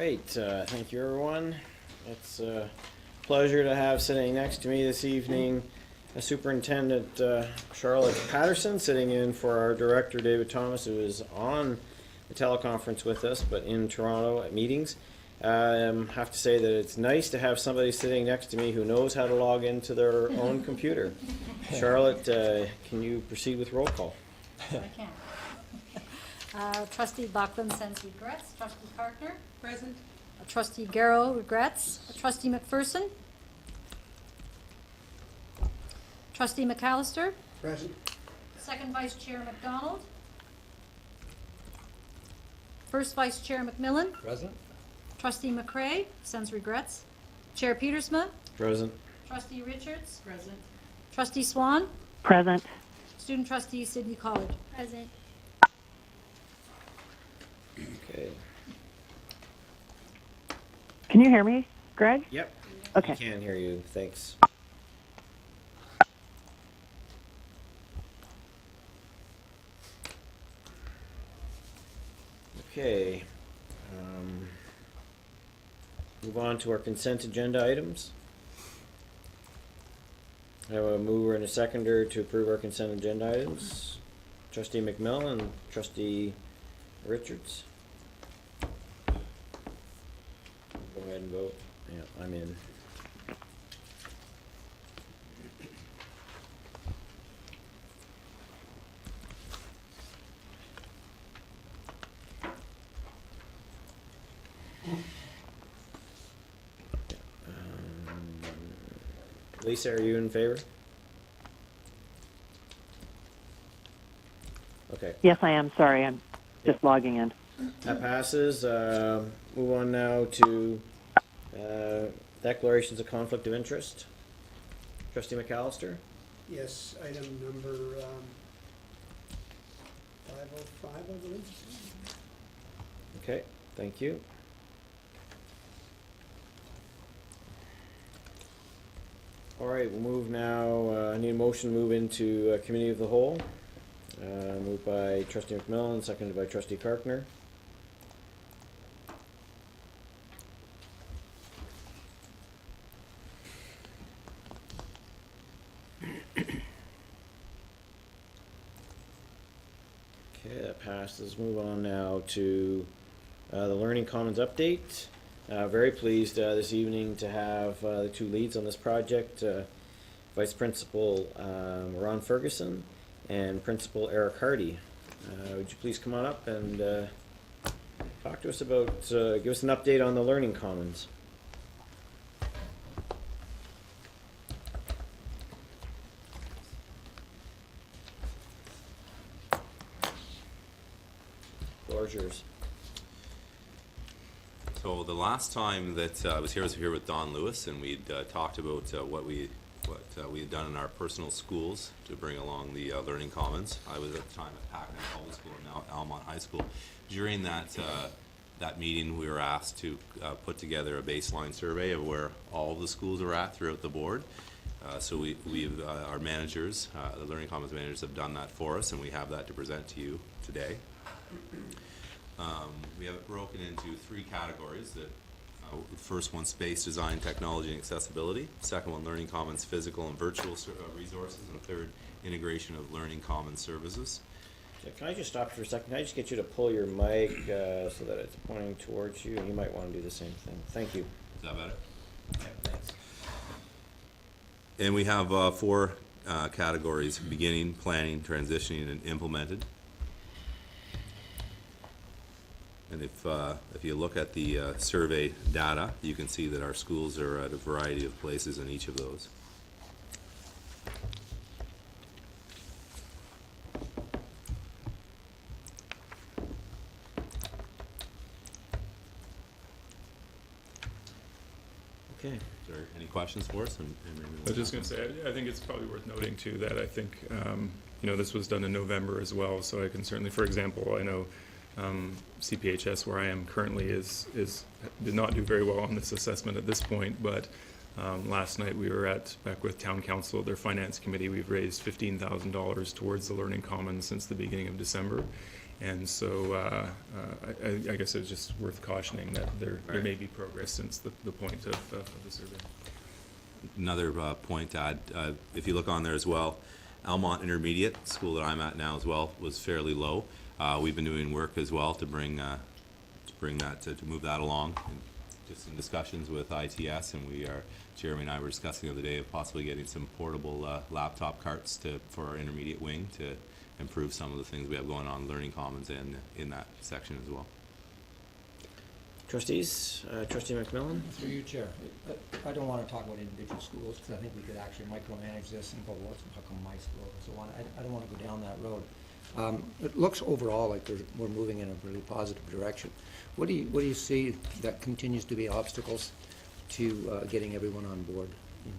right, thank you everyone. It's a pleasure to have sitting next to me this evening Superintendent Charlotte Patterson, sitting in for our Director David Thomas, who is on the teleconference with us but in Toronto at meetings. Have to say that it's nice to have somebody sitting next to me who knows how to log into their own computer. Charlotte, can you proceed with roll call? I can. Trustee Buckland sends regrets. Trustee Karkner? Present. Trustee Garrow regrets. Trustee McPherson? Trustee McAllister? Present. Second Vice Chair McDonald? First Vice Chair McMillan? Present. Trustee McCray sends regrets. Chair Petersma? Present. Trustee Richards? Present. Trustee Swan? Present. Student Trustee Sidney College? Present. Okay. Can you hear me, Greg? Yep. Okay. I can hear you. Thanks. Okay. Move on to our consent agenda items. I have a mover and a seconder to approve our consent agenda items. Trustee McMillan and Trustee Richards. Go ahead and vote. Yeah, I'm in. Lisa, are you in favor? Okay. Yes, I am. Sorry, I'm just logging in. That passes. Move on now to declarations of conflict of interest. Trustee McAllister? Yes, item number 505, I believe. Okay, thank you. All right, we'll move now. I need a motion to move into Committee of the Whole. Moved by Trustee McMillan, seconded by Trustee Karkner. Okay, that passes. Move on now to the Learning Commons update. Very pleased this evening to have the two leads on this project, Vice Principal Ron Ferguson and Principal Eric Hardy. Would you please come on up and talk to us about, give us an update on the Learning Commons. Floor is yours. So the last time that I was here with Don Lewis, and we'd talked about what we had done in our personal schools to bring along the Learning Commons. I was at the time at Packman Public School, now at Almont High School. During that meeting, we were asked to put together a baseline survey of where all of the schools are at throughout the board. So we've our managers, the Learning Commons managers, have done that for us, and we have that to present to you today. We have it broken into three categories. The first one, space design, technology, and accessibility. Second one, Learning Commons physical and virtual resources. And third, integration of Learning Commons services. Can I just stop for a second? Can I just get you to pull your mic so that it's pointing towards you? And you might want to do the same thing. Thank you. Is that better? Yeah, thanks. And we have four categories: beginning, planning, transitioning, and implemented. And if you look at the survey data, you can see that our schools are at a variety of places in each of those. Okay. Is there any questions for us? I was just going to say, I think it's probably worth noting too that I think this was done in November as well. So I can certainly, for example, I know CPHS, where I am currently, did not do very well on this assessment at this point, but last night we were back with Town Council, their Finance Committee. We've raised $15,000 towards the Learning Commons since the beginning of December, And so I guess it's just worth cautioning that there may be progress since the point of the survey. Another point to add, if you look on there as well, Almont Intermediate, school that I'm at now as well, was fairly low. We've been doing work as well to bring that, to move that along. And just in discussions with ITS, and Jeremy and I were discussing the other day of possibly getting some portable laptop carts for our intermediate wing to improve some of the things we have going on in Learning Commons and in that section as well. Trustees, Trustee McMillan? Through you, Chair. I don't want to talk about individual schools, because I think we could actually micromanage this and go, what's how come my school and so on. I don't want to go down that road. It looks overall like we're moving in a really positive direction. What do you see that continues to be obstacles to getting everyone on board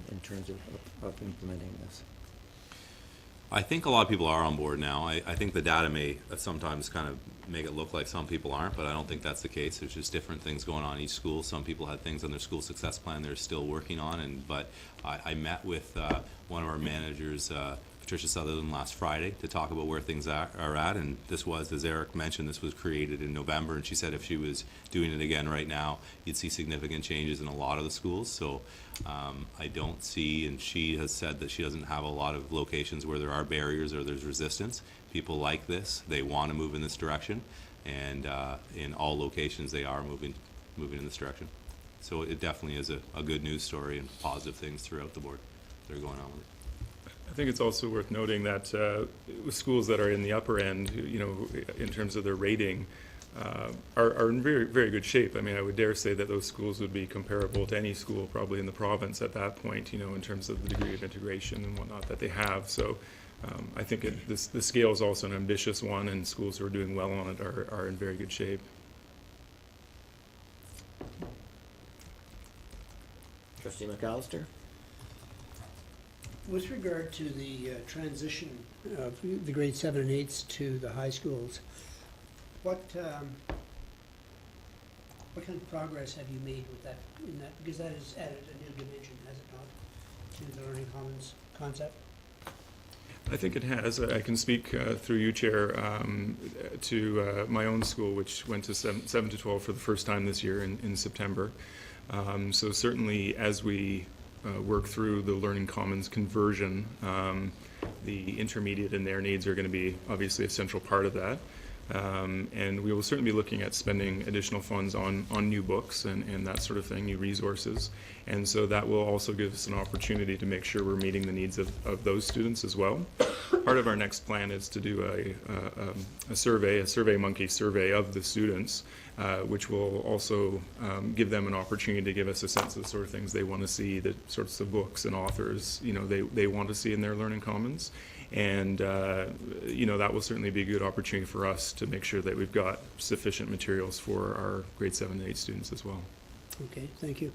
in terms of implementing this? I think a lot of people are on board now. I think the data may sometimes kind of make it look like some people aren't, but I don't think that's the case. There's just different things going on in each school. Some people had things on their school success plan they're still working on, but I met with one of our managers, Patricia Sutherland, last Friday to talk about where things are at, and this was, as Eric mentioned, this was created in November, and she said if she was doing it again right now, you'd see significant changes in a lot of the schools. So I don't see, and she has said that she doesn't have a lot of locations where there are barriers or there's resistance. People like this, they want to move in this direction, and in all locations they are moving in this direction. So it definitely is a good news story and positive things throughout the board that are going on with it. I think it's also worth noting that with schools that are in the upper end, in terms of their rating, are in very, very good shape. I mean, I would dare say that those schools would be comparable to any school probably in the province at that point, in terms of the degree of integration and whatnot that they have. So I think the scale is also an ambitious one, and schools who are doing well on it are in very good shape. Trustee McAllister? With regard to the transition of the grade 7 and 8s to the high schools, what kind of progress have you made with that? Because that has added a new dimension, has it not, to the Learning Commons concept? I think it has. I can speak through you, Chair, to my own school, which went to 7 to 12 for the first time this year in September. So certainly as we work through the Learning Commons conversion, the intermediate and their needs are going to be obviously a central part of that. And we will certainly be looking at spending additional funds on new books and that sort of thing, new resources. And so that will also give us an opportunity to make sure we're meeting the needs of those students as well. Part of our next plan is to do a SurveyMonkey survey of the students, which will also give them an opportunity to give us a sense of the sort of things they want to see, the sorts of books and authors they want to see in their Learning Commons. And that will certainly be a good opportunity for us to make sure that we've got sufficient materials for our grade 7 and 8 students as well. Okay, thank you.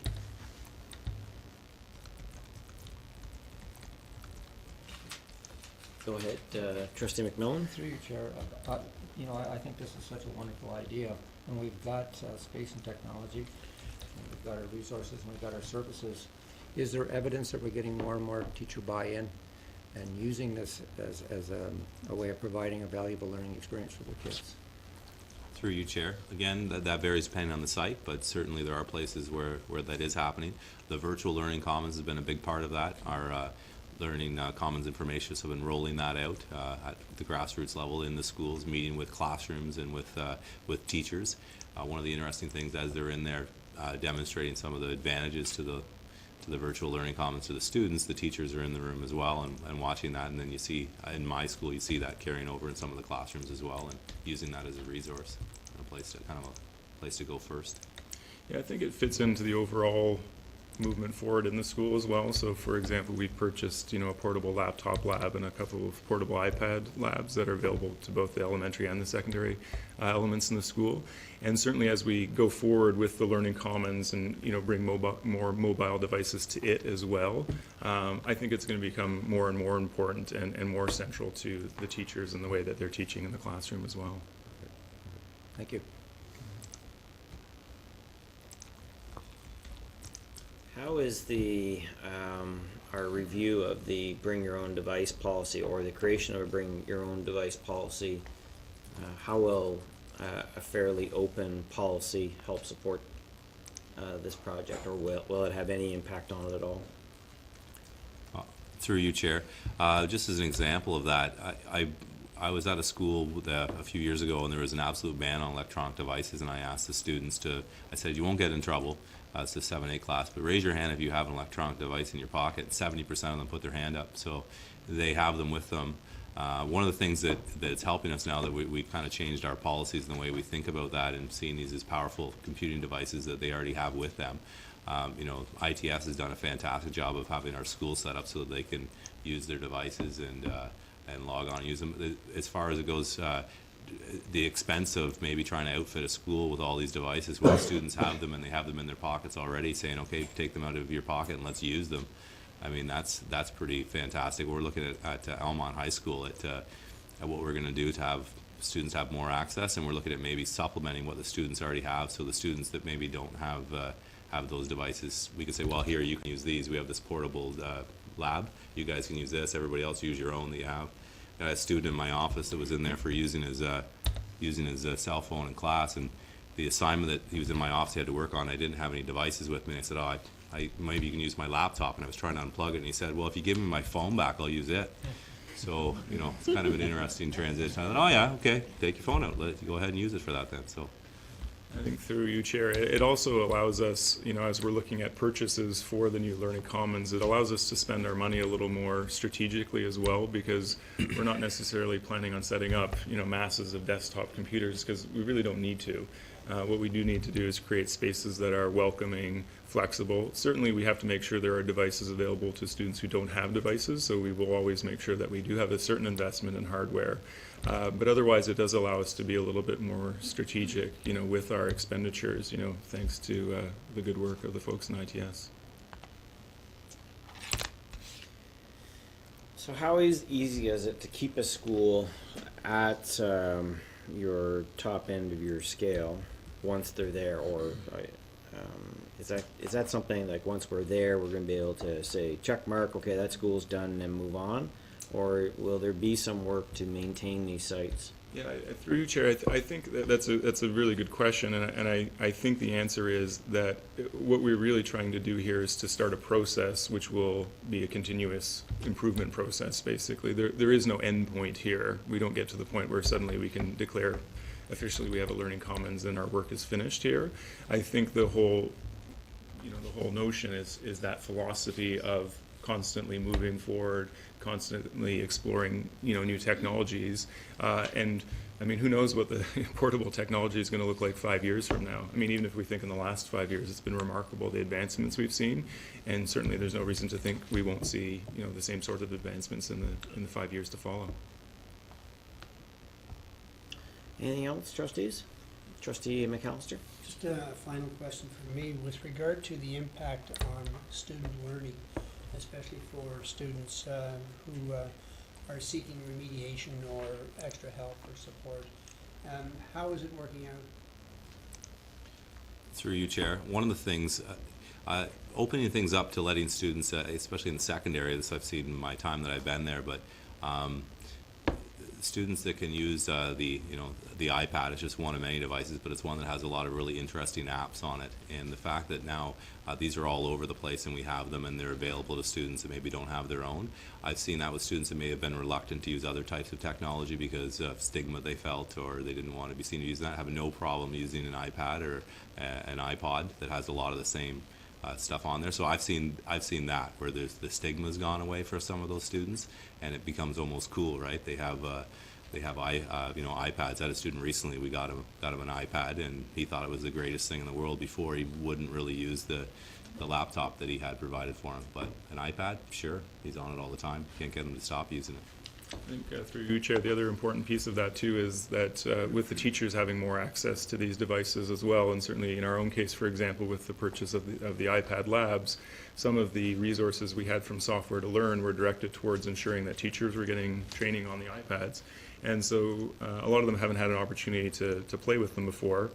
Go ahead, Trustee McMillan. Through you, Chair. I think this is such a wonderful idea, and we've got space and technology, and we've got our resources, and we've got our services. Is there evidence that we're getting more and more teacher buy-in and using this as a way of providing a valuable learning experience for the kids? Through you, Chair. Again, that varies depending on the site, but certainly there are places where that is happening. The virtual Learning Commons has been a big part of that. Our Learning Commons information have been rolling that out at the grassroots level in the schools, meeting with classrooms and with teachers. One of the interesting things as they're in there demonstrating some of the advantages to the virtual Learning Commons to the students, the teachers are in the room as well and watching that, and then you see, in my school, you see that carrying over in some of the classrooms as well and using that as a resource, a place to go first. Yeah, I think it fits into the overall movement forward in the school as well. So for example, we've purchased a portable laptop lab and a couple of portable iPad labs that are available to both the elementary and the secondary elements in the school. And certainly as we go forward with the Learning Commons and bring more mobile devices to it as well, I think it's going to become more and more important and more central to the teachers and the way that they're teaching in the classroom as well. Thank you. How is our review of the bring your own device policy or the creation of a bring your own device policy how will a fairly open policy help support this project, or will it have any impact on it at all? Through you, Chair. Just as an example of that, I was at a school a few years ago, and there was an absolute ban on electronic devices, and I asked the students I said, you won't get in trouble, it's a 7-8 class, but raise your hand if you have an electronic device in your pocket. 70% of them put their hand up, so they have them with them. One of the things that's helping us now that we kind of changed our policies and the way we think about that, and seeing these as powerful computing devices that they already have with them. You know, ITS has done a fantastic job of having our schools set up so that they can use their devices and log on and use them. As far as it goes, the expense of maybe trying to outfit a school with all these devices when students have them and they have them in their pockets already, saying, okay, take them out of your pocket and let's use them. I mean, that's pretty fantastic. We're looking at Elmont High School at what we're going to do to have students have more access, and we're looking at maybe supplementing what the students already have. So the students that maybe don't have those devices, we can say, well, here, you can use these. We have this portable lab. You guys can use this. Everybody else use your own that you have. I had a student in my office that was in there for using his cell phone in class, and the assignment that he was in my office he had to work on, I didn't have any devices with me. I said, oh, I maybe you can use my laptop, and I was trying to unplug it, and he said, well, if you give me my phone back, I'll use it. So, you know, it's kind of an interesting transition. I thought, oh yeah, okay, take your phone out, go ahead and use it for that then. So. I think through you, Chair, it also allows us, you know, as we're looking at purchases for the new Learning Commons, it allows us to spend our money a little more strategically as well, because we're not necessarily planning on setting up, you know, masses of desktop computers, because we really don't need to. What we do need to do is create spaces that are welcoming, flexible. Certainly we have to make sure there are devices available to students who don't have devices, so we will always make sure that we do have a certain investment in hardware. But otherwise it does allow us to be a little bit more strategic, you know, with our expenditures, you know, thanks to the good work of the folks in ITS. So how easy is it to keep a school at your top end of your scale once they're there, or is that something like once we're there we're going to be able to say check mark, okay, that school's done, and then move on, or will there be some work to maintain these sites? Yeah, through you, Chair, I think that's a really good question, and I think the answer is that what we're really trying to do here is to start a process which will be a continuous improvement process, basically. There is no end point here. We don't get to the point where suddenly we can declare officially we have a Learning Commons and our work is finished here. I think the whole notion is that philosophy of constantly moving forward, constantly exploring, you know, new technologies, and I mean, who knows what the portable technology is going to look like 5 years from now. I mean, even if we think in the last 5 years, it's been remarkable, the advancements we've seen, and certainly there's no reason to think we won't see, you know, the same sort of advancements in the 5 years to follow. Anything else, trustees? Trustee McAllister? Just a final question for me with regard to the impact on student learning, especially for students who are seeking remediation or extra help or support. How is it working out? Through you, Chair, one of the things, opening things up to letting students, especially in the secondary, this I've seen in my time that I've been there, but students that can use the iPad is just one of many devices, but it's one that has a lot of really interesting apps on it. And the fact that now these are all over the place and we have them and they're available to students that maybe don't have their own. I've seen that with students that may have been reluctant to use other types of technology because of stigma they felt, or they didn't want to be seen using that, have no problem using an iPad or an iPod that has a lot of the same stuff on there. So I've seen that where the stigma's gone away for some of those students, and it becomes almost cool, right? They have iPads. I had a student recently. We got him an iPad, and he thought it was the greatest thing in the world. Before, he wouldn't really use the laptop that he had provided for him. But an iPad, sure, he's on it all the time. Can't get him to stop using it. I think through you, Chair, the other important piece of that too is that with the teachers having more access to these devices as well, and certainly in our own case, for example, with the purchase of the iPad labs, some of the resources we had from Software to Learn were directed towards ensuring that teachers were getting training on the iPads. And so a lot of them haven't had an opportunity to play with them before.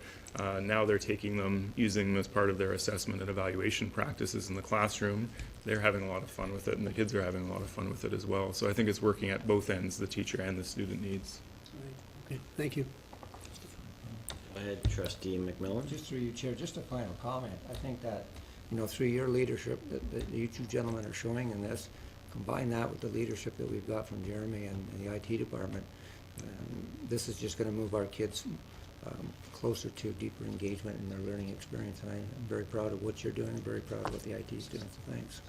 Now they're taking them, using them as part of their assessment and evaluation practices in the classroom. They're having a lot of fun with it, and the kids are having a lot of fun with it as well. So I think it's working at both ends, the teacher and the student needs. Okay, thank you. Go ahead, trustee McMillan. Just through you, Chair, just a final comment. I think that, through your leadership that you two gentlemen are showing in this, combine that with the leadership that we've got from Jeremy and the IT department, this is just going to move our kids closer to deeper engagement in their learning experience. And I'm very proud of what you're doing, and very proud of what the IT is doing, so thanks.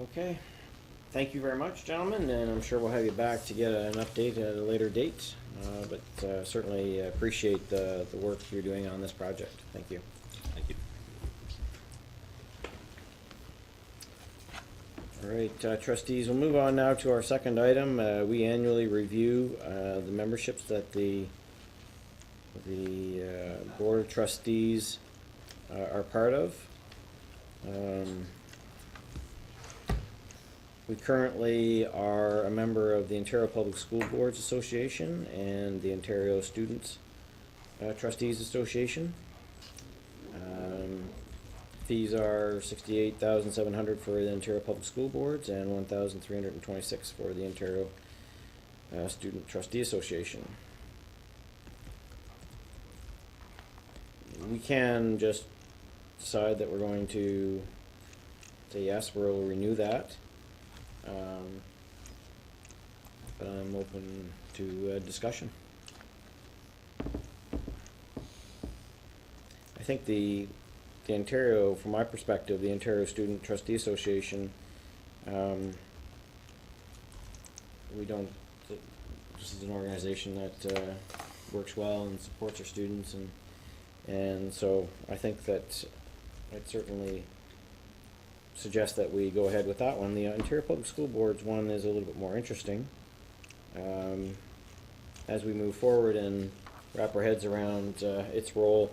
Okay. Thank you very much, gentlemen, and I'm sure we'll have you back to get an update at a later date. But certainly appreciate the work you're doing on this project. Thank you. Thank you. All right, trustees, we'll move on now to our second item. We annually review the memberships that the Board of Trustees are part of. We currently are a member of the Ontario Public School Boards Association and the Ontario Students Trustees Association. Fees are $68,700 for the Ontario Public School Boards and $1,326 for the Ontario Student Trustee Association. We can just decide that we're going to say yes, we'll renew that. But I'm open to discussion. I think the Ontario, from my perspective, the Ontario Student Trustee Association, we don't, this is an organization that works well and supports our students, and so I think that I'd certainly suggest that we go ahead with that one. The Ontario Public School Boards one is a little bit more interesting. As we move forward and wrap our heads around its role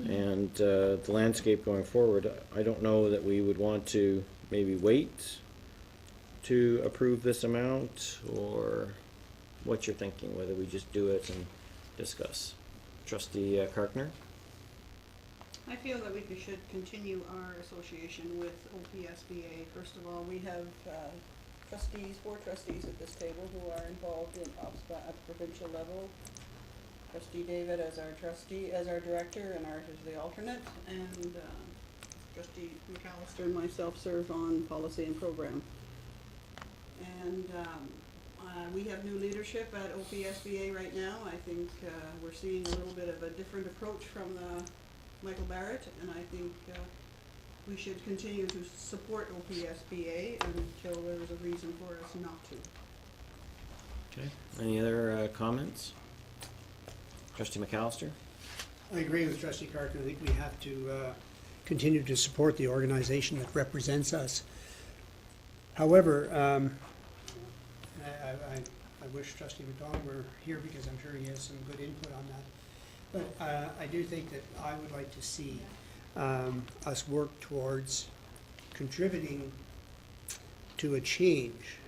and the landscape going forward, I don't know that we would want to maybe wait to approve this amount, or what you're thinking, whether we just do it and discuss. Trustee Karkner? I feel that we should continue our association with OPSBA. First of all, we have four trustees at this table who are involved in OPSBA at the provincial level. Trustee David as our trustee, as our director, and Art as the alternate, and Trustee McAllister and myself serve on policy and program. And we have new leadership at OPSBA right now. I think we're seeing a little bit of a different approach from Michael Barrett, and I think we should continue to support OPSBA until there is a reason for us not to. Okay. Any other comments? Trustee McAllister? I agree with Trustee Carter. I think we have to continue to support the organization that represents us. However, I wish Trustee McDonald were here because I'm sure he has some good input on that. But I do think that I would like to see us work towards contributing to a change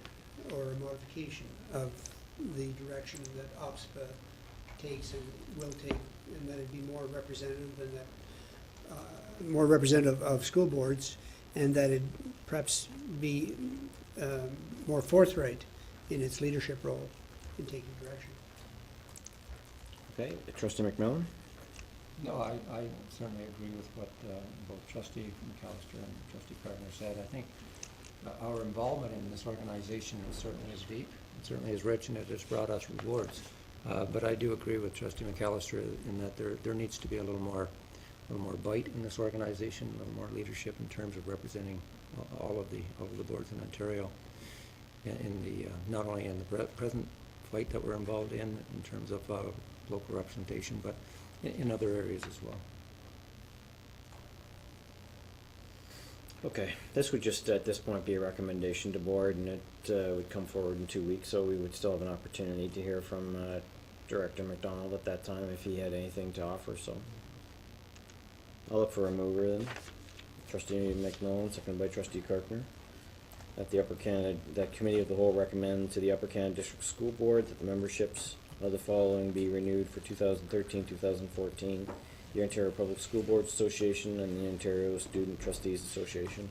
or a modification of the direction that OPSBA takes and will take, and that it be more representative and that more representative of school boards, and that it perhaps be more forthright in its leadership role in taking direction. Okay, Trustee McMillan? No, I certainly agree with what both Trustee McAllister and Trustee Gardner said. I think our involvement in this organization certainly is deep, it certainly is rich, and it has brought us rewards. But I do agree with Trustee McAllister in that there needs to be a little more bite in this organization, a little more leadership in terms of representing all of the boards in Ontario, in the not only in the present fight that we're involved in terms of local representation, but in other areas as well. Okay, this would just at this point be a recommendation to board, and it would come forward in 2 weeks, so we would still have an opportunity to hear from Director McDonald at that time if he had anything to offer. So I'll look for a mover then. Trustee McMillan, seconded by Trustee Karkner. That the Upper Canada, that Committee of the Whole recommend to the Upper Canada District School Board that the memberships of the following be renewed for 2013-2014. The Ontario Public School Boards Association and the Ontario Student Trustees Association.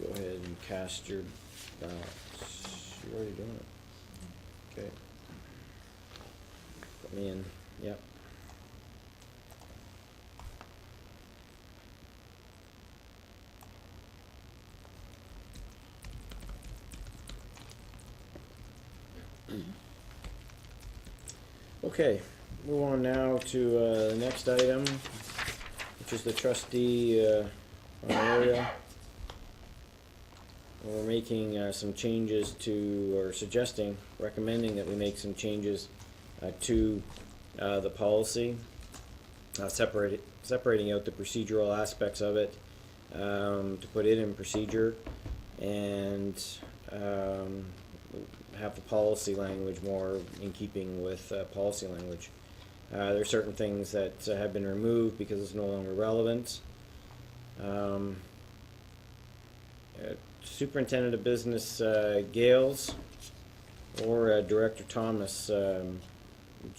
Go ahead and cast your ballots. You're already doing it. Okay. Put me in, yep. Okay, move on now to the next item, which is the trustee area. We're making some changes to, or suggesting, recommending that we make some changes to the policy, separating out the procedural aspects of it, to put it in procedure, and have the policy language more in keeping with policy language. There are certain things that have been removed because it's no longer relevant. Superintendent of Business Gales or Director Thomas, would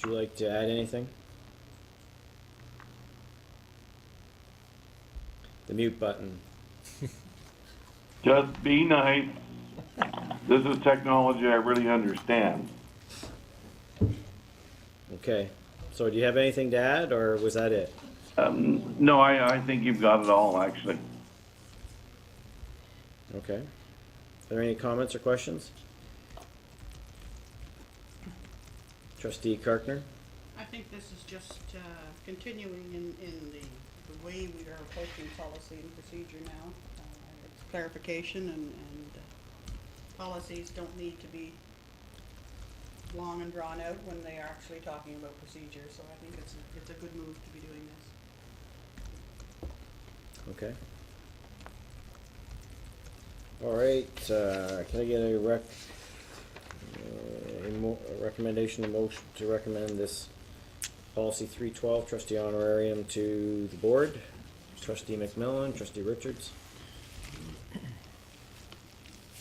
you like to add anything? The mute button. Just be nice. This is technology I really understand. Okay, so do you have anything to add, or was that it? No, I think you've got it all, actually. Okay. Are there any comments or questions? Trustee Karkner? I think this is just continuing in the way we are approaching policy and procedure now. It's clarification, and policies don't need to be long and drawn out when they are actually talking about procedure. So I think it's a good move to be doing this. Okay. All right, can I get a recommendation, a motion to recommend this policy 312 trustee honorarium to the board? Trustee McMillan, trustee Richards.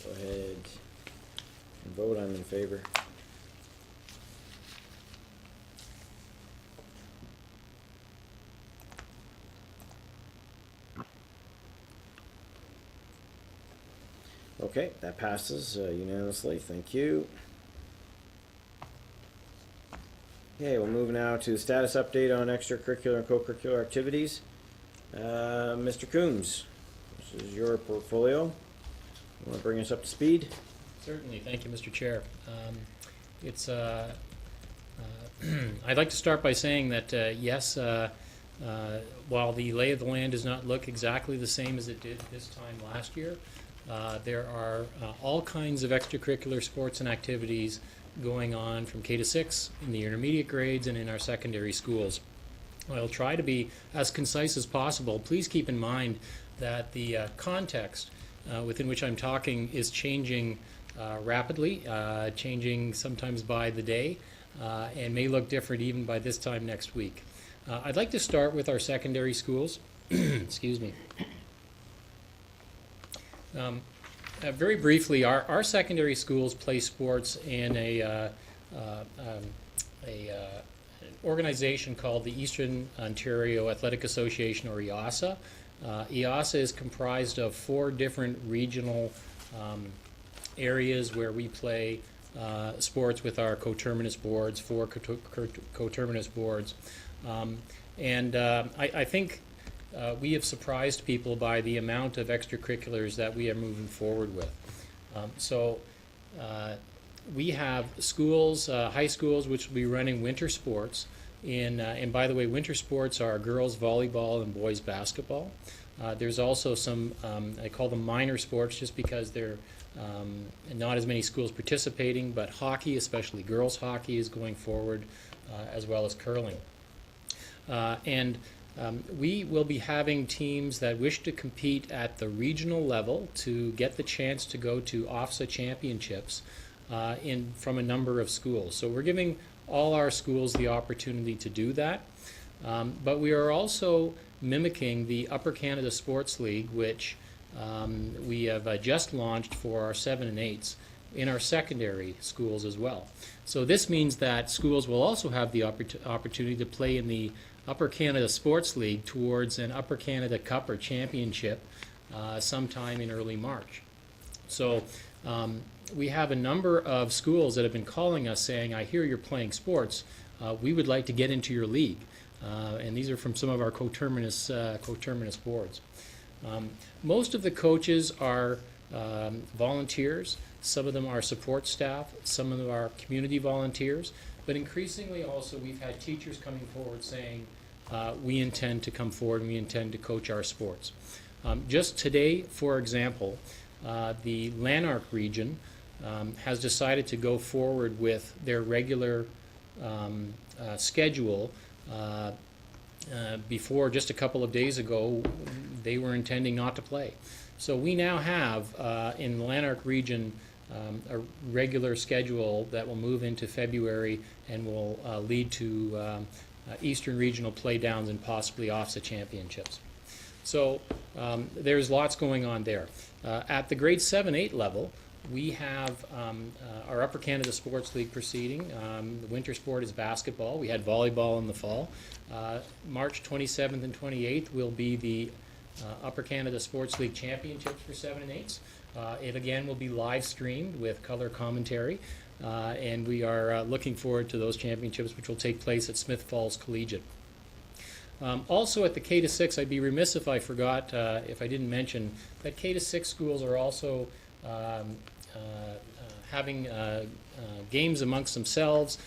Go ahead and vote. I'm in favor. Okay, that passes unanimously. Thank you. Okay, we'll move now to the status update on extracurricular and co-curricular activities. Mr. Coombs, this is your portfolio. You want to bring us up to speed? Certainly, thank you, Mr. Chair. I'd like to start by saying that yes, while the lay of the land does not look exactly the same as it did this time last year, there are all kinds of extracurricular sports and activities going on from K to 6 in the intermediate grades and in our secondary schools. I'll try to be as concise as possible. Please keep in mind that the context within which I'm talking is changing rapidly, changing sometimes by the day, and may look different even by this time next week. I'd like to start with our secondary schools. Excuse me. Very briefly, our secondary schools play sports in an organization called the Eastern Ontario Athletic Association, or EASA. EASA is comprised of 4 different regional areas where we play sports with our coterminous boards, 4 coterminous boards. I think we have surprised people by the amount of extracurriculars that we are moving forward with. We have schools, high schools, which will be running winter sports. And by the way, winter sports are girls volleyball and boys basketball. There's also some, I call them minor sports just because there are not as many schools participating, but hockey, especially girls hockey, is going forward, as well as curling. We will be having teams that wish to compete at the regional level to get the chance to go to OFSA championships from a number of schools. So we're giving all our schools the opportunity to do that. But we are also mimicking the Upper Canada Sports League, which we have just launched for our 7 and 8s in our secondary schools as well. So this means that schools will also have the opportunity to play in the Upper Canada Sports League towards an Upper Canada Cup or Championship sometime in early March. So We have a number of schools that have been calling us saying, I hear you're playing sports. We would like to get into your league. And these are from some of our coterminous boards. Most of the coaches are volunteers. Some of them are support staff. Some of them are community volunteers. But increasingly also we've had teachers coming forward saying, we intend to come forward and we intend to coach our sports. Just today, for example, the Lanark region has decided to go forward with their regular schedule. Before, just a couple of days ago, they were intending not to play. So we now have in the Lanark region a regular schedule that will move into February and will lead to Eastern Regional playdowns and possibly OFSA championships. So there's lots going on there. At the grade 7-8 level, we have our Upper Canada Sports League proceeding. The winter sport is basketball. We had volleyball in the fall. March 27th and 28th will be the Upper Canada Sports League Championships for 7 and 8s. It again will be live streamed with color commentary, and we are looking forward to those championships, which will take place at Smith Falls Collegiate. Also at the K-6, I'd be remiss if I forgot, if I didn't mention, that K-6 schools are also having games amongst themselves,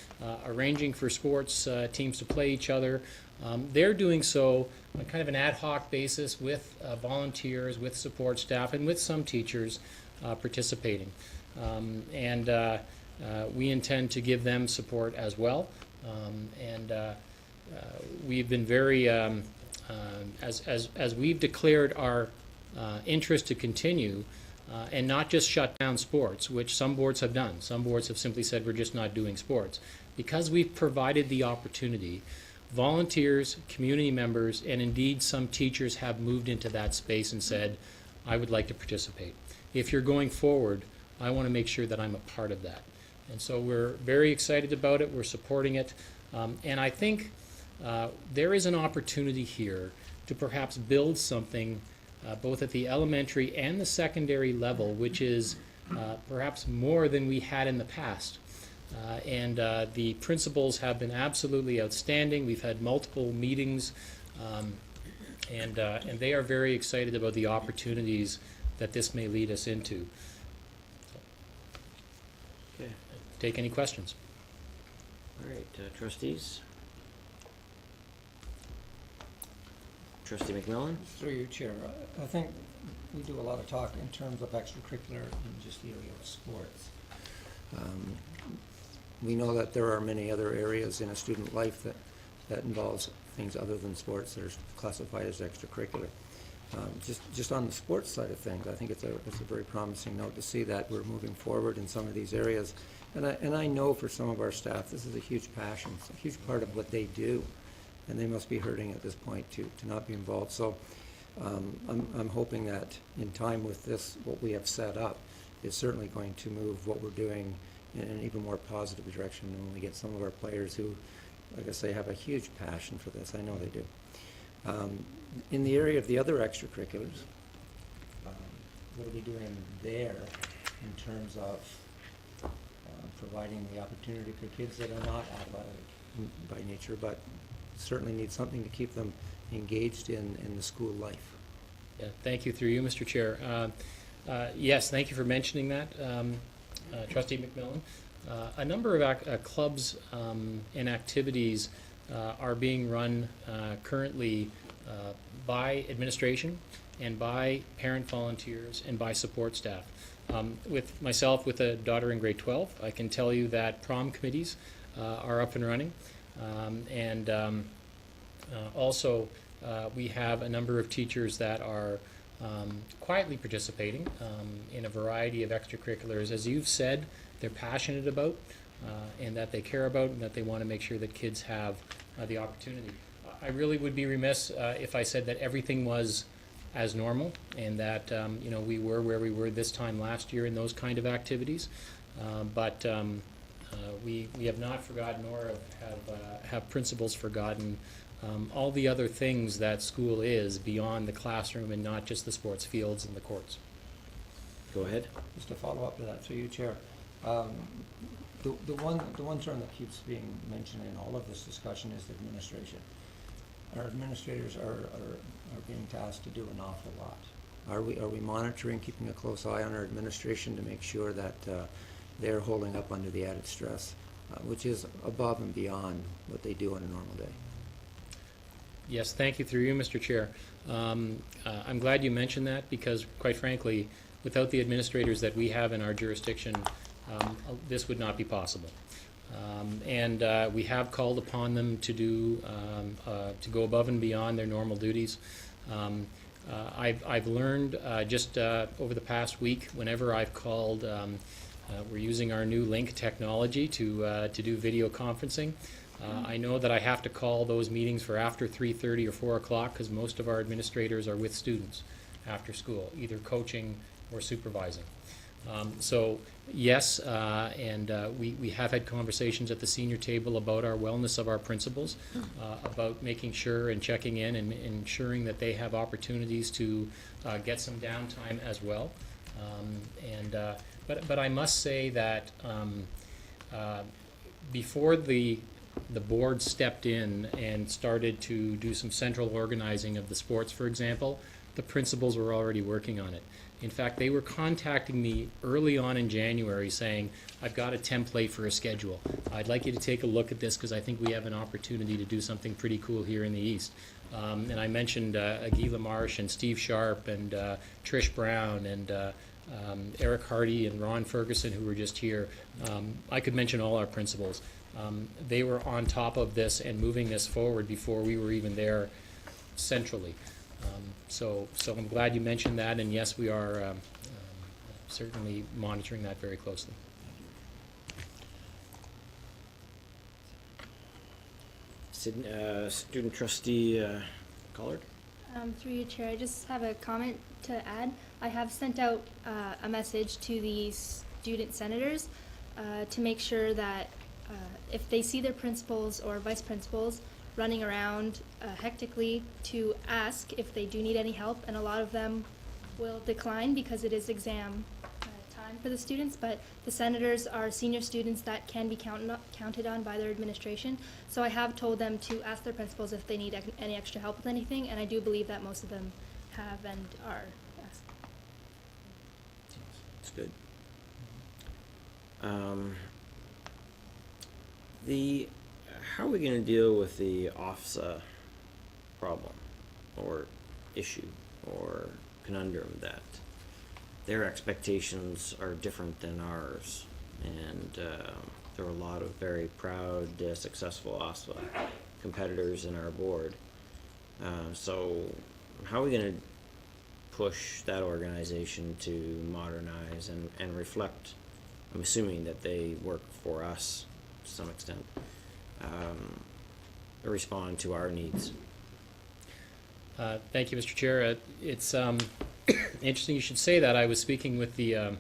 arranging for sports teams to play each other. They're doing so on kind of an ad hoc basis with volunteers, with support staff, and with some teachers participating. We intend to give them support as well. We've been very, as we've declared our interest to continue, and not just shut down sports, which some boards have done. Some boards have simply said we're just not doing sports. Because we've provided the opportunity, volunteers, community members, and indeed some teachers have moved into that space and said, I would like to participate. If you're going forward, I want to make sure that I'm a part of that. And so we're very excited about it. We're supporting it. And I think there is an opportunity here to perhaps build something both at the elementary and the secondary level, which is perhaps more than we had in the past. The principals have been absolutely outstanding. We've had multiple meetings, and they are very excited about the opportunities that this may lead us into. Okay. Take any questions. All right, trustees. Trustee McMillan? Through you, Chair. I think we do a lot of talk in terms of extracurricular and just the area of sports. We know that there are many other areas in a student life that involves things other than sports that are classified as extracurricular. Just on the sports side of things, I think it's a very promising note to see that we're moving forward in some of these areas. And I know for some of our staff, this is a huge passion. It's a huge part of what they do. And they must be hurting at this point to not be involved. So I'm hoping that in time with this, what we have set up is certainly going to move what we're doing in an even more positive direction when we get some of our players who, like I say, have a huge passion for this. I know they do. In the area of the other extracurriculars, what are we doing there in terms of providing the opportunity for kids that are not athletic by nature, but certainly need something to keep them engaged in the school life? Yeah, thank you through you, Mr. Chair. Yes, thank you for mentioning that, Trustee McMillan. A number of clubs and activities are being run currently by administration and by parent volunteers and by support staff. With myself, with a daughter in grade 12, I can tell you that prom committees are up and running. Also, we have a number of teachers that are quietly participating in a variety of extracurriculars. As you've said, they're passionate about and that they care about and that they want to make sure that kids have the opportunity. I really would be remiss if I said that everything was as normal and that we were where we were this time last year in those kind of activities. But we have not forgotten, nor have principals forgotten all the other things that school is beyond the classroom and not just the sports fields and the courts. Go ahead. Just to follow up to that, through you, Chair. The one term that keeps being mentioned in all of this discussion is administration. Our administrators are being tasked to do an awful lot. Are we monitoring, keeping a close eye on our administration to make sure that they're holding up under the added stress, which is above and beyond what they do on a normal day? Yes, thank you through you, Mr. Chair. I'm glad you mentioned that because, quite frankly, without the administrators that we have in our jurisdiction, this would not be possible. And we have called upon them to do to go above and beyond their normal duties. I've learned just over the past week, whenever I've called, we're using our new link technology to do video conferencing. I know that I have to call those meetings for after 3:30 or 4 o'clock because most of our administrators are with students after school, either coaching or supervising. So yes, and we have had conversations at the senior table about our wellness of our principals, about making sure and checking in and ensuring that they have opportunities to get some downtime as well. But I must say that before the board stepped in and started to do some central organizing of the sports, for example, the principals were already working on it. In fact, they were contacting me early on in January saying, I've got a template for a schedule. I'd like you to take a look at this because I think we have an opportunity to do something pretty cool here in the East. And I mentioned Guy LaMarche and Steve Sharp and Trish Brown and Eric Hardy and Ron Ferguson, who were just here. I could mention all our principals. They were on top of this and moving this forward before we were even there centrally. So I'm glad you mentioned that, and yes, we are certainly monitoring that very closely. Student trustee Collard? Through you, Chair, I just have a comment to add. I have sent out a message to the student senators to make sure that if they see their principals or vice principals running around hectically, to ask if they do need any help, and a lot of them will decline because it is exam time for the students, but the senators are senior students that can be counted on by their administration. So I have told them to ask their principals if they need any extra help with anything, and I do believe that most of them have and are. Yes. That's good. How are we going to deal with the OFSA problem or issue or conundrum that their expectations are different than ours, and there are a lot of very proud, successful OFSA competitors in our board. So how are we going to push that organization to modernize and reflect? I'm assuming that they work for us to some extent. Respond to our needs. Thank you, Mr. Chair. It's interesting you should say that. I was speaking with the,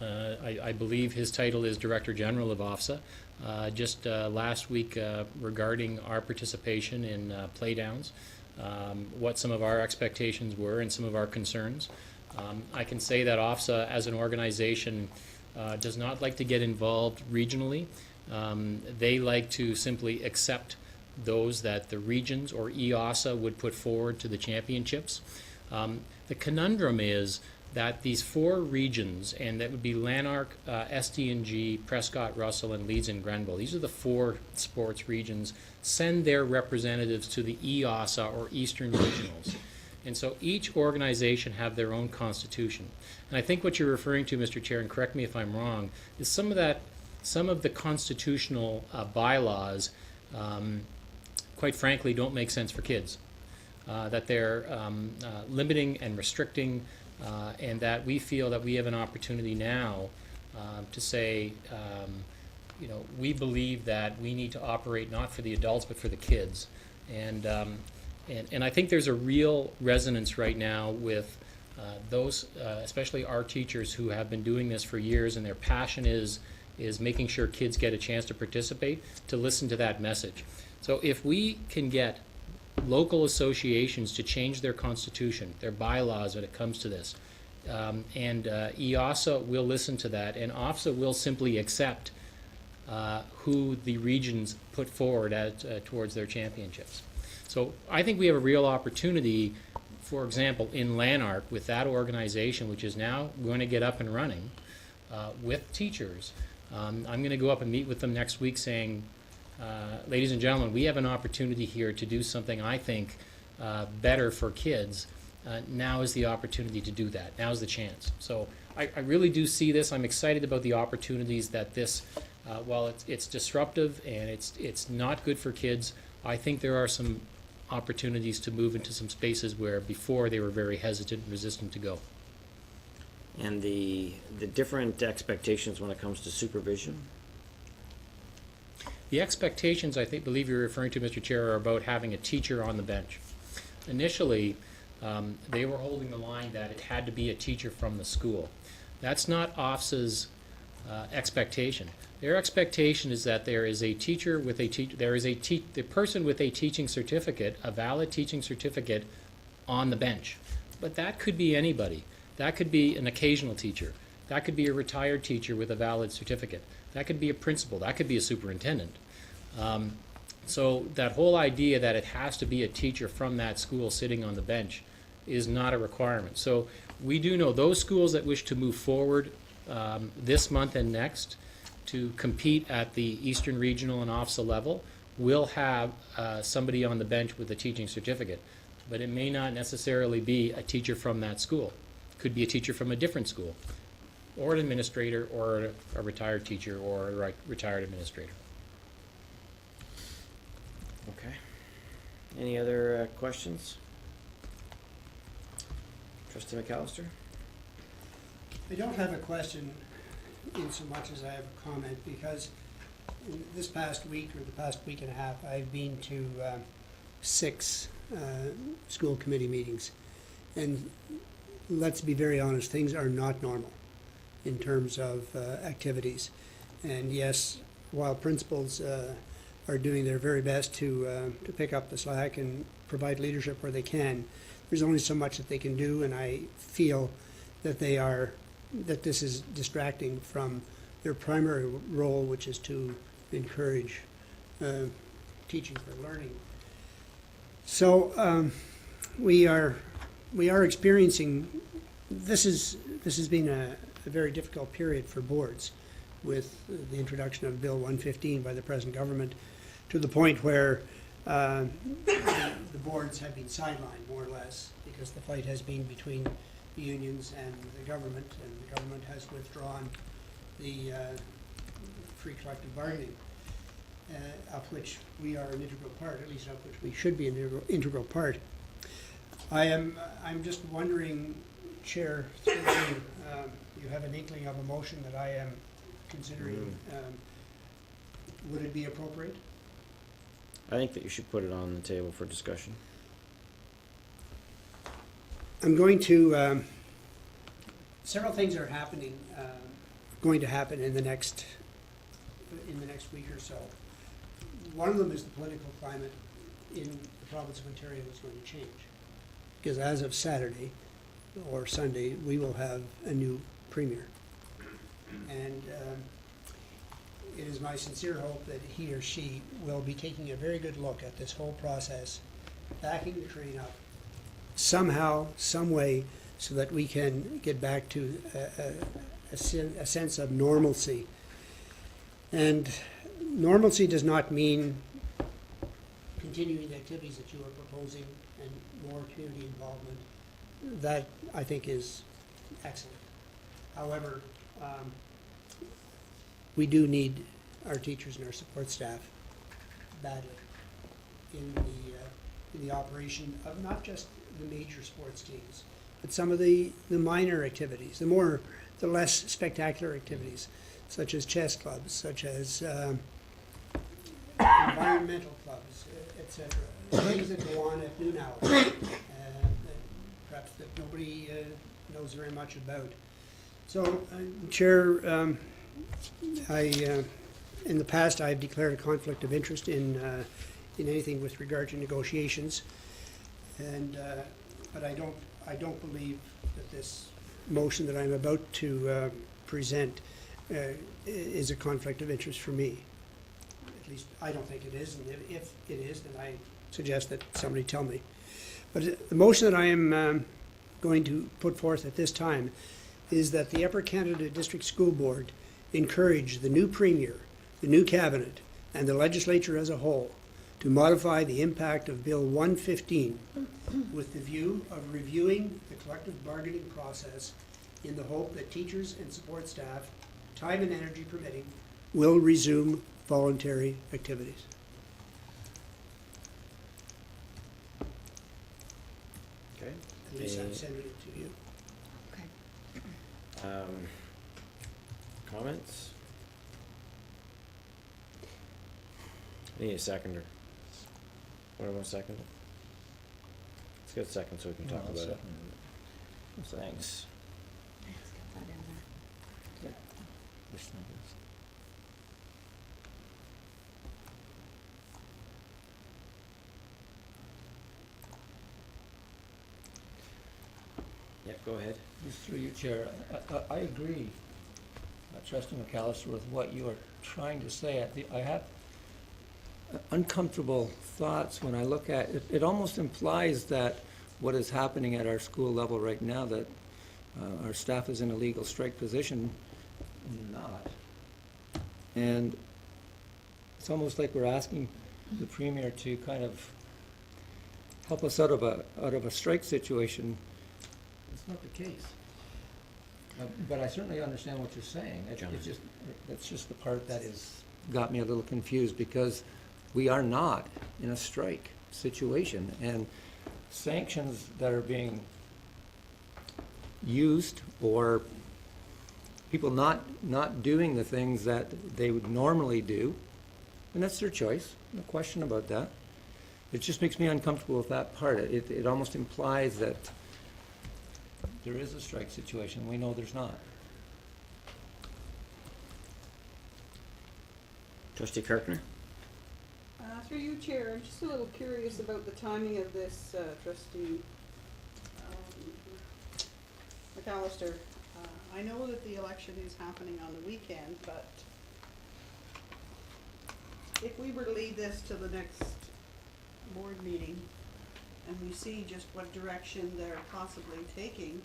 I believe his title is Director General of OFSA, just last week regarding our participation in playdowns, what some of our expectations were and some of our concerns. I can say that OFSA as an organization does not like to get involved regionally. They like to simply accept those that the regions or EOSA would put forward to the championships. The conundrum is that these 4 regions, and that would be Lanark, SDNG, Prescott, Russell, and Leeds and Grenville. These are the 4 sports regions, send their representatives to the EOSA or Eastern Regionals. And so each organization have their own constitution. And I think what you're referring to, Mr. Chair, and correct me if I'm wrong, is some of the constitutional bylaws, quite frankly, don't make sense for kids. That they're limiting and restricting, and that we feel that we have an opportunity now to say, we believe that we need to operate not for the adults but for the kids. And I think there's a real resonance right now with those, especially our teachers who have been doing this for years, and their passion is making sure kids get a chance to participate, to listen to that message. So if we can get local associations to change their constitution, their bylaws when it comes to this, And EASA will listen to that, and OFSA will simply accept who the regions put forward towards their championships. So I think we have a real opportunity, for example, in Lanark with that organization, which is now going to get up and running with teachers. I'm going to go up and meet with them next week saying, ladies and gentlemen, we have an opportunity here to do something I think better for kids. Now is the opportunity to do that. Now is the chance. So I really do see this. I'm excited about the opportunities that this, while it's disruptive and it's not good for kids, I think there are some opportunities to move into some spaces where before they were very hesitant and resistant to go. And the different expectations when it comes to supervision? The expectations, believe you're referring to, Mr. Chair, are about having a teacher on the bench. Initially, they were holding the line that it had to be a teacher from the school. That's not OFSA's expectation. Their expectation is that there is a teacher with the person with a teaching certificate, a valid teaching certificate, on the bench. But that could be anybody. That could be an occasional teacher. That could be a retired teacher with a valid certificate. That could be a principal. That could be a superintendent. So that whole idea that it has to be a teacher from that school sitting on the bench is not a requirement. So we do know those schools that wish to move forward this month and next to compete at the Eastern Regional and OFSA level will have somebody on the bench with a teaching certificate. But it may not necessarily be a teacher from that school. It could be a teacher from a different school, or an administrator, or a retired teacher, or a retired administrator. Okay. Any other questions? Trustee McAllister? I don't have a question in so much as I have a comment, because in this past week or the past week and a half, I've been to 6 school committee meetings. And let's be very honest, things are not normal in terms of activities. And yes, while principals are doing their very best to pick up the slack and provide leadership where they can, there's only so much that they can do, and I feel that that this is distracting from their primary role, which is to encourage teaching for learning. So we are experiencing, this has been a very difficult period for boards with the introduction of Bill 115 by the present government, to the point where the boards have been sidelined more or less, because the fight has been between the unions and the government has withdrawn the free collective bargaining, of which we are an integral part, at least of which we should be an integral part. I'm just wondering, Chair, through you have an inkling of a motion that I am considering. Would it be appropriate? I think that you should put it on the table for discussion. I'm going to, several things are happening, going to happen in the next week or so. One of them is the political climate in the province of Ontario is going to change. Because as of Saturday or Sunday, we will have a new premier. And it is my sincere hope that he or she will be taking a very good look at this whole process, backing the train up somehow, some way, so that we can get back to a sense of normalcy. And normalcy does not mean continuing the activities that you are proposing and more community involvement. That, I think, is excellent. However, we do need our teachers and our support staff badly in the operation of not just the major sports teams, but some of the minor activities, the less spectacular activities, such as chess clubs, such as environmental clubs, etc. Things that go on at noon hours, perhaps that nobody knows very much about. So, Chair, in the past I've declared a conflict of interest in anything with regard to negotiations, and but I don't believe that this motion that I'm about to present is a conflict of interest for me. At least, I don't think it is, and if it is, then I suggest that somebody tell me. But the motion that I am going to put forth at this time is that the Upper Canada District School Board encourage the new Premier, the new Cabinet, and the Legislature as a whole to modify the impact of Bill 115 with the view of reviewing the collective bargaining process in the hope that teachers and support staff, time and energy permitting, will resume voluntary activities. Okay. At least I'm sending it to you. Comments? I need a seconder. What want to second it? Let's get a second so we can talk about it. Thanks. Yep, go ahead. Just through you, Chair, I agree, Trustee McAllister, with what you are trying to say. I have uncomfortable thoughts when I look at it. It almost implies that what is happening at our school level right now, that our staff is in a legal strike position, not. And it's almost like we're asking the Premier to kind of help us out of a strike situation. It's not the case. But I certainly understand what you're saying. That's just the part that has got me a little confused, because we are not in a strike situation, and sanctions that are being used, or people not doing the things that they would normally do, and that's their choice, no question about that. It just makes me uncomfortable with that part. It almost implies that there is a strike situation. We know there's not. Trustee Kirkner? Through you, Chair, I'm just a little curious about the timing of this, Trustee McAllister. I know that the election is happening on the weekend, but if we were to lead this to the next board meeting and we see just what direction they're possibly taking,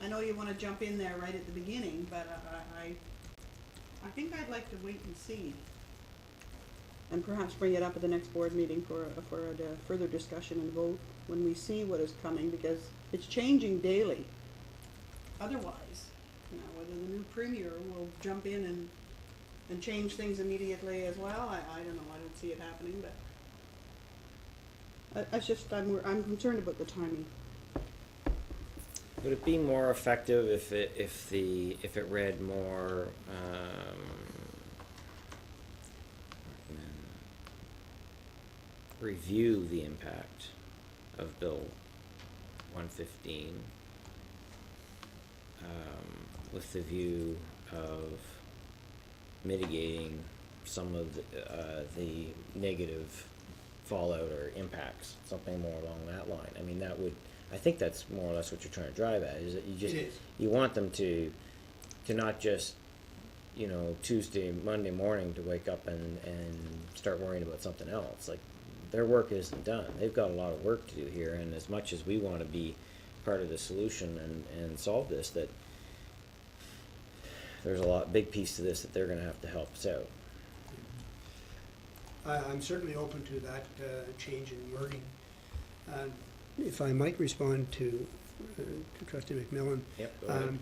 I know you want to jump in there right at the beginning, but I think I'd like to wait and see, and perhaps bring it up at the next board meeting for a further discussion and vote when we see what is coming, because it's changing daily. Otherwise, whether the new Premier will jump in and change things immediately as well, I don't know. I don't see it happening, but I'm concerned about the timing. Would it be more effective if it read more review the impact of Bill 115 with the view of mitigating some of the negative fallout or impacts, something more along that line? I mean, I think that's more or less what you're trying to drive at, is that you want them to not just, Tuesday, Monday morning to wake up and start worrying about something else. Like, their work isn't done. They've got a lot of work to do here, and as much as we want to be part of the solution and solve this, that there's a big piece to this that they're going to have to help us out. I'm certainly open to that change in wording. If I might respond to Trustee McMillan. Yep, go ahead.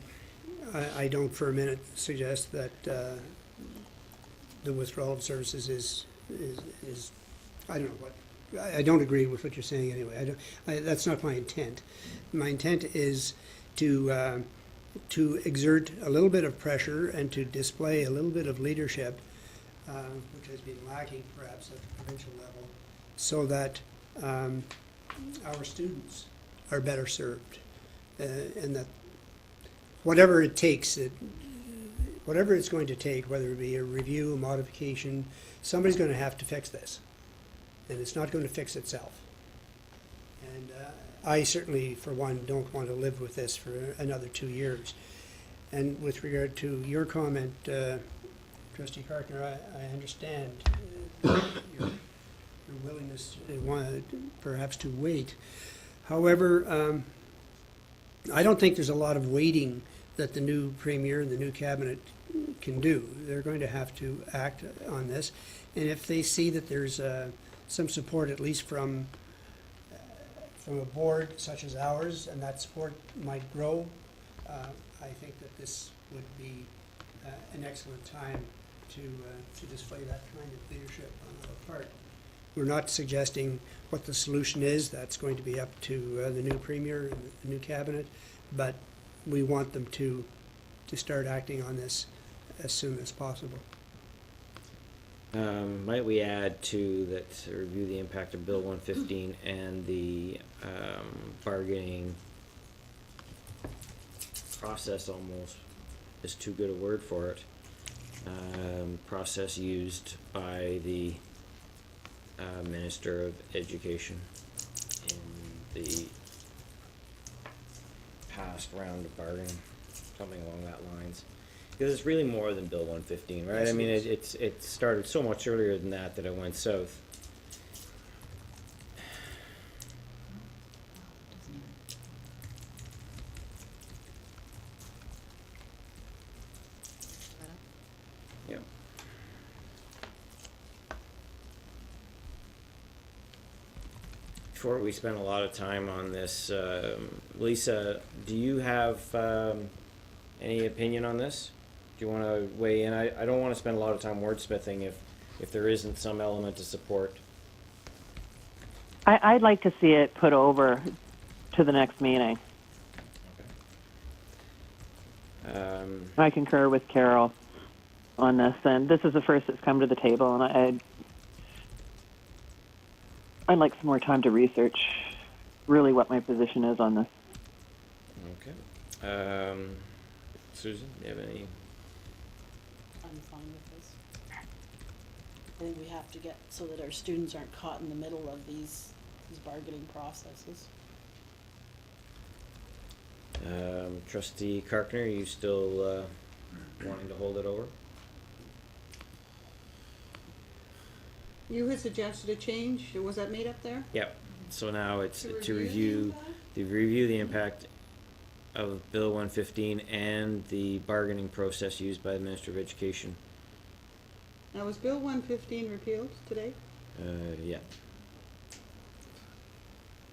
I don't for a minute suggest that the withdrawal of services is I don't know what, I don't agree with what you're saying anyway. That's not my intent. My intent is to exert a little bit of pressure and to display a little bit of leadership, which has been lacking perhaps at the provincial level, so that our students are better served, and that whatever it takes, whatever it's going to take, whether it be a review, a modification, somebody's going to have to fix this, and it's not going to fix itself. And I certainly, for one, don't want to live with this for another 2 years. And with regard to your comment, Trustee Cartner, I understand your willingness perhaps to wait. However, I don't think there's a lot of waiting that the new Premier and the new Cabinet can do. They're going to have to act on this. And if they see that there's some support, at least from a board such as ours, and that support might grow, I think that this would be an excellent time to display that kind of leadership on our part. We're not suggesting what the solution is. That's going to be up to the new Premier and the new Cabinet, but we want them to start acting on this as soon as possible. Might we add to that, to review the impact of Bill 115 and the bargaining process, almost is too good a word for it, process used by the Minister of Education in the past round of bargaining, something along that lines. Because it's really more than Bill 115, right? Yes, I mean, it is. it started so much earlier than that it went south. Yeah. Before we spend a lot of time on this, Lisa, do you have any opinion on this? Do you want to weigh in? I don't want to spend a lot of time wordsmithing if there isn't some element of support. I'd like to see it put over to the next meeting. I concur with Carol on this, and this is the first that's come to the table, and I'd like some more time to research really what my position is on this. Okay. Susan, do you have any? I'm fine with this. I think we have to get so that our students aren't caught in the middle of these bargaining processes. Trustee Carkner, are you still wanting to hold it over? You had suggested a change, was that made up there? Yep. So now it's to the review impact? the impact of Bill 115 and the bargaining process used by the Minister of Education. Now, was Bill 115 repealed today? Yeah.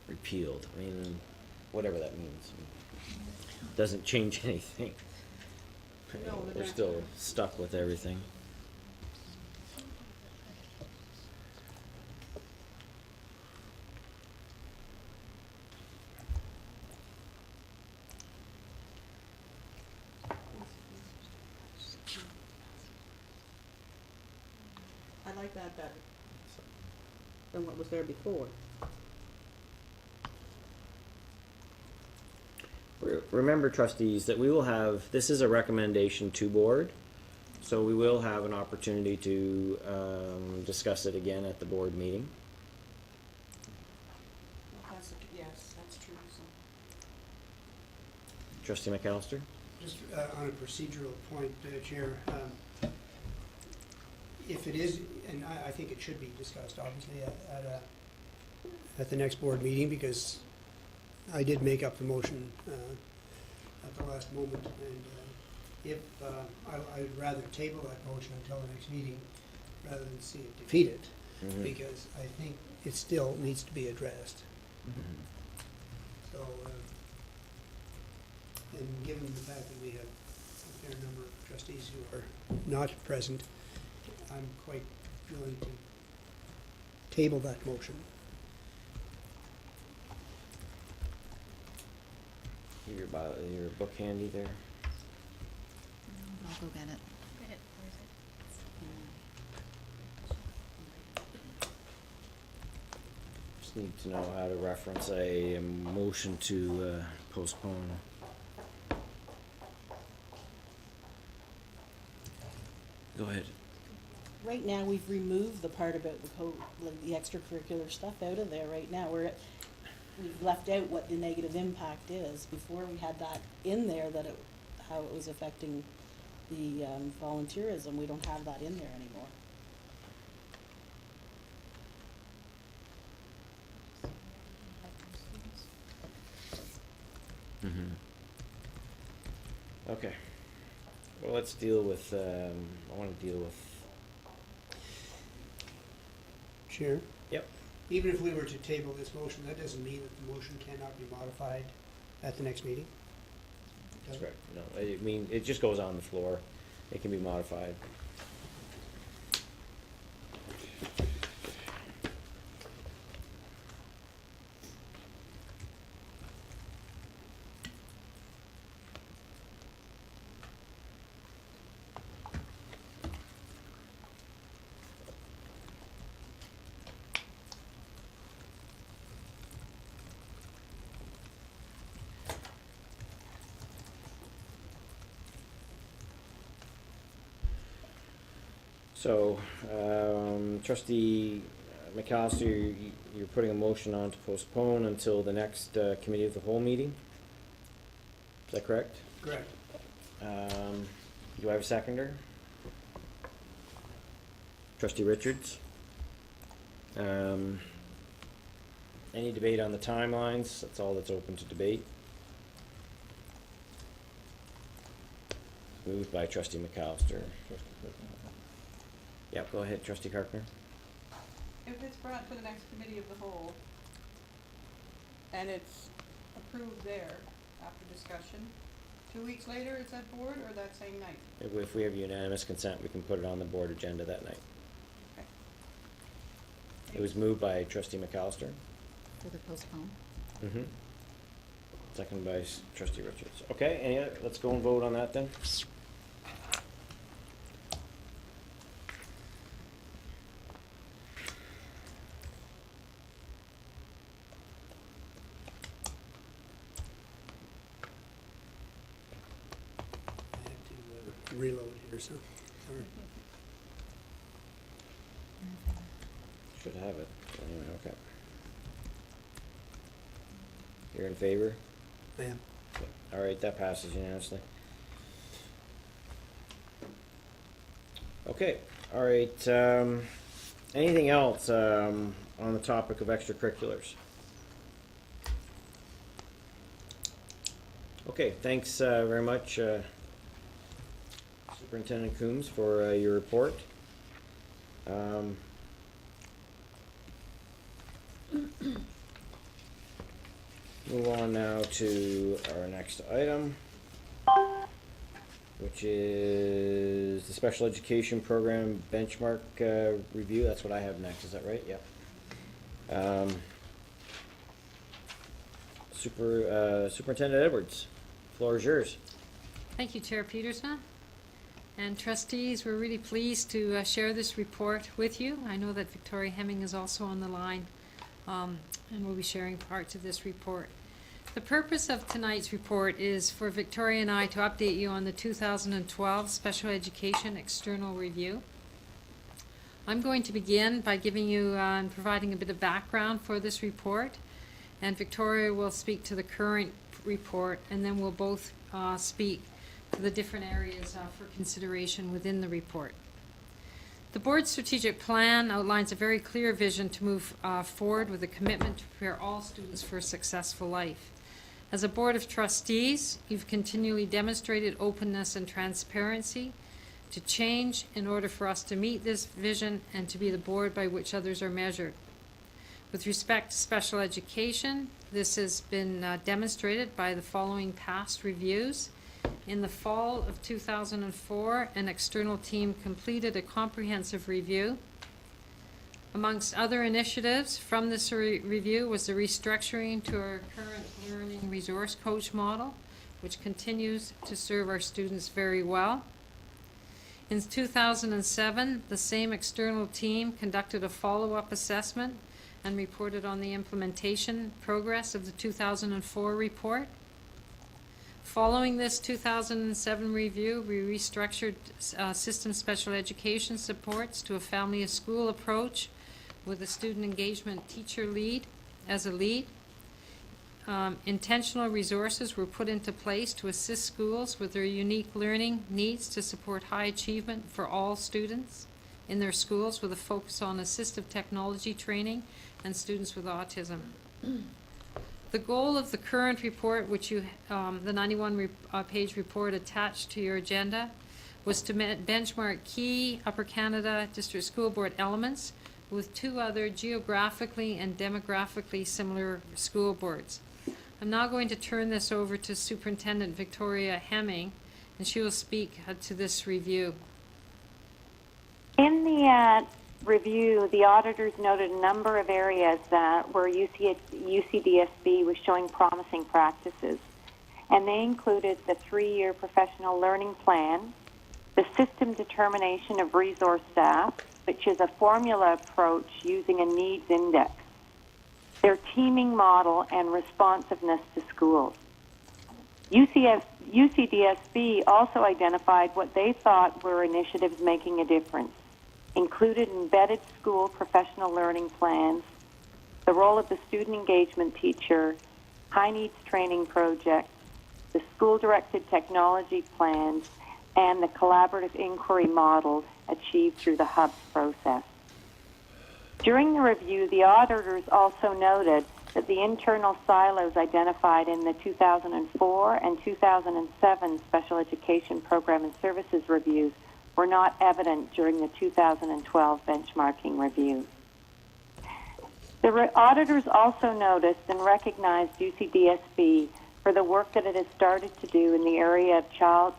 Repealed. I mean, whatever that means. Doesn't change anything. No, but We're that- still stuck with everything. I like that better than what was there before. Remember, trustees, that we will have, this is a recommendation to board, so we will have an opportunity to discuss it again at the board meeting. Yes, that's true. Trustee McAllister? Just on a procedural point, Chair, if it is, and I think it should be discussed, obviously, at the next board meeting, because I did make up the motion at the last moment, and if I would rather table that motion until the next meeting rather than see it defeated, because I think it still needs to be addressed. So, and given the fact that we have a fair number of trustees who are not present, I'm quite willing to table that motion. Your book handy there? I'll go get it. Just need to know how to reference a motion to postpone. Go ahead. Right now, we've removed the part about the extracurricular stuff out of there right now. we've left out what the negative impact is. Before we had that in there, that it, how it was affecting the volunteerism. We don't have that in there anymore. Okay. Well, let's deal with, I want to deal with, Chair? Yep. Even if we were to table this motion, that doesn't mean that the motion cannot be modified at the next meeting? Does it? correct, no, I mean, it just goes on the floor. It can be modified. So, Trustee McAllister, you're putting a motion on to postpone until the next committee of the whole meeting? Is that correct? Correct. Do I have a seconder? Trustee Richards? Any debate on the timelines? That's all that's open to debate. Moved by Trustee McAllister. Yep, go ahead, Trustee Carpenter. If it's brought to the next committee of the whole, and it's approved there after discussion, 2 weeks later it's at board or that same night? If we have unanimous consent, we can put it on the board agenda that night. Okay. It was moved by Trustee McAllister. For the postpone. Mm-hmm. Second by Trustee Richards. Okay, any other, let's go and vote on that then. I have to reload here, so, sorry. Should have it. Anyway, okay. You're in favor? I am. All right, that passes unanimously. Okay, all right, anything else, on the topic of extracurriculars? Okay, thanks, very much, Superintendent Coombs, for, your report. Move on now to our next item, which is the special education program benchmark review. That's what I have next. Is that right? Yep. Superintendent Edwards, floor is yours. Thank you, Chair Peterson. And trustees, we're really pleased to share this report with you. I know that Victoria Hemming is also on the line, and we'll be sharing parts of this report. The purpose of tonight's report is for Victoria and I to update you on the 2012 Special Education External Review. I'm going to begin by giving you and providing a bit of background for this report, and Victoria will speak to the current report, and then we'll both speak to the different areas for consideration within the report. The board's strategic plan outlines a very clear vision to move forward with a commitment to prepare all students for a successful life. As a board of trustees, you've continually demonstrated openness and transparency to change in order for us to meet this vision and to be the board by which others are measured. With respect to special education, this has been demonstrated by the following past reviews. In the fall of 2004, an external team completed a comprehensive review. Amongst other initiatives from this review was the restructuring to our current learning resource coach model, which continues to serve our students very well. In 2007, the same external team conducted a follow-up assessment and reported on the implementation progress of the 2004 report. Following this 2007 review, we restructured system special education supports to a family of school approach with a student engagement teacher lead as a lead. intentional resources were put into place to assist schools with their unique learning needs to support high achievement for all students in their schools with a focus on assistive technology training and students with autism. The goal of the current report, which you, the 91-page report attached to your agenda, was to benchmark key Upper Canada District School Board elements with 2 other geographically and demographically similar school boards. I'm now going to turn this over to Superintendent Victoria Hemming, and she will speak to this review. In the review, the auditors noted a number of areas where UCDSB was showing promising practices, and they included the 3-year professional learning plan, the system determination of resource staff, which is a formula approach using a needs index, their teaming model, and responsiveness to schools. UCDSB also identified what they thought were initiatives making a difference, included embedded school professional learning plans, the role of the student engagement teacher, high needs training projects, the school-directed technology plans, and the collaborative inquiry model achieved through the HUBS process. During the review, the auditors also noted that the internal silos identified in the 2004 and 2007 Special Education Program and Services reviews were not evident during the 2012 benchmarking review. The auditors also noticed and recognized UCDSB for the work that it has started to do in the area of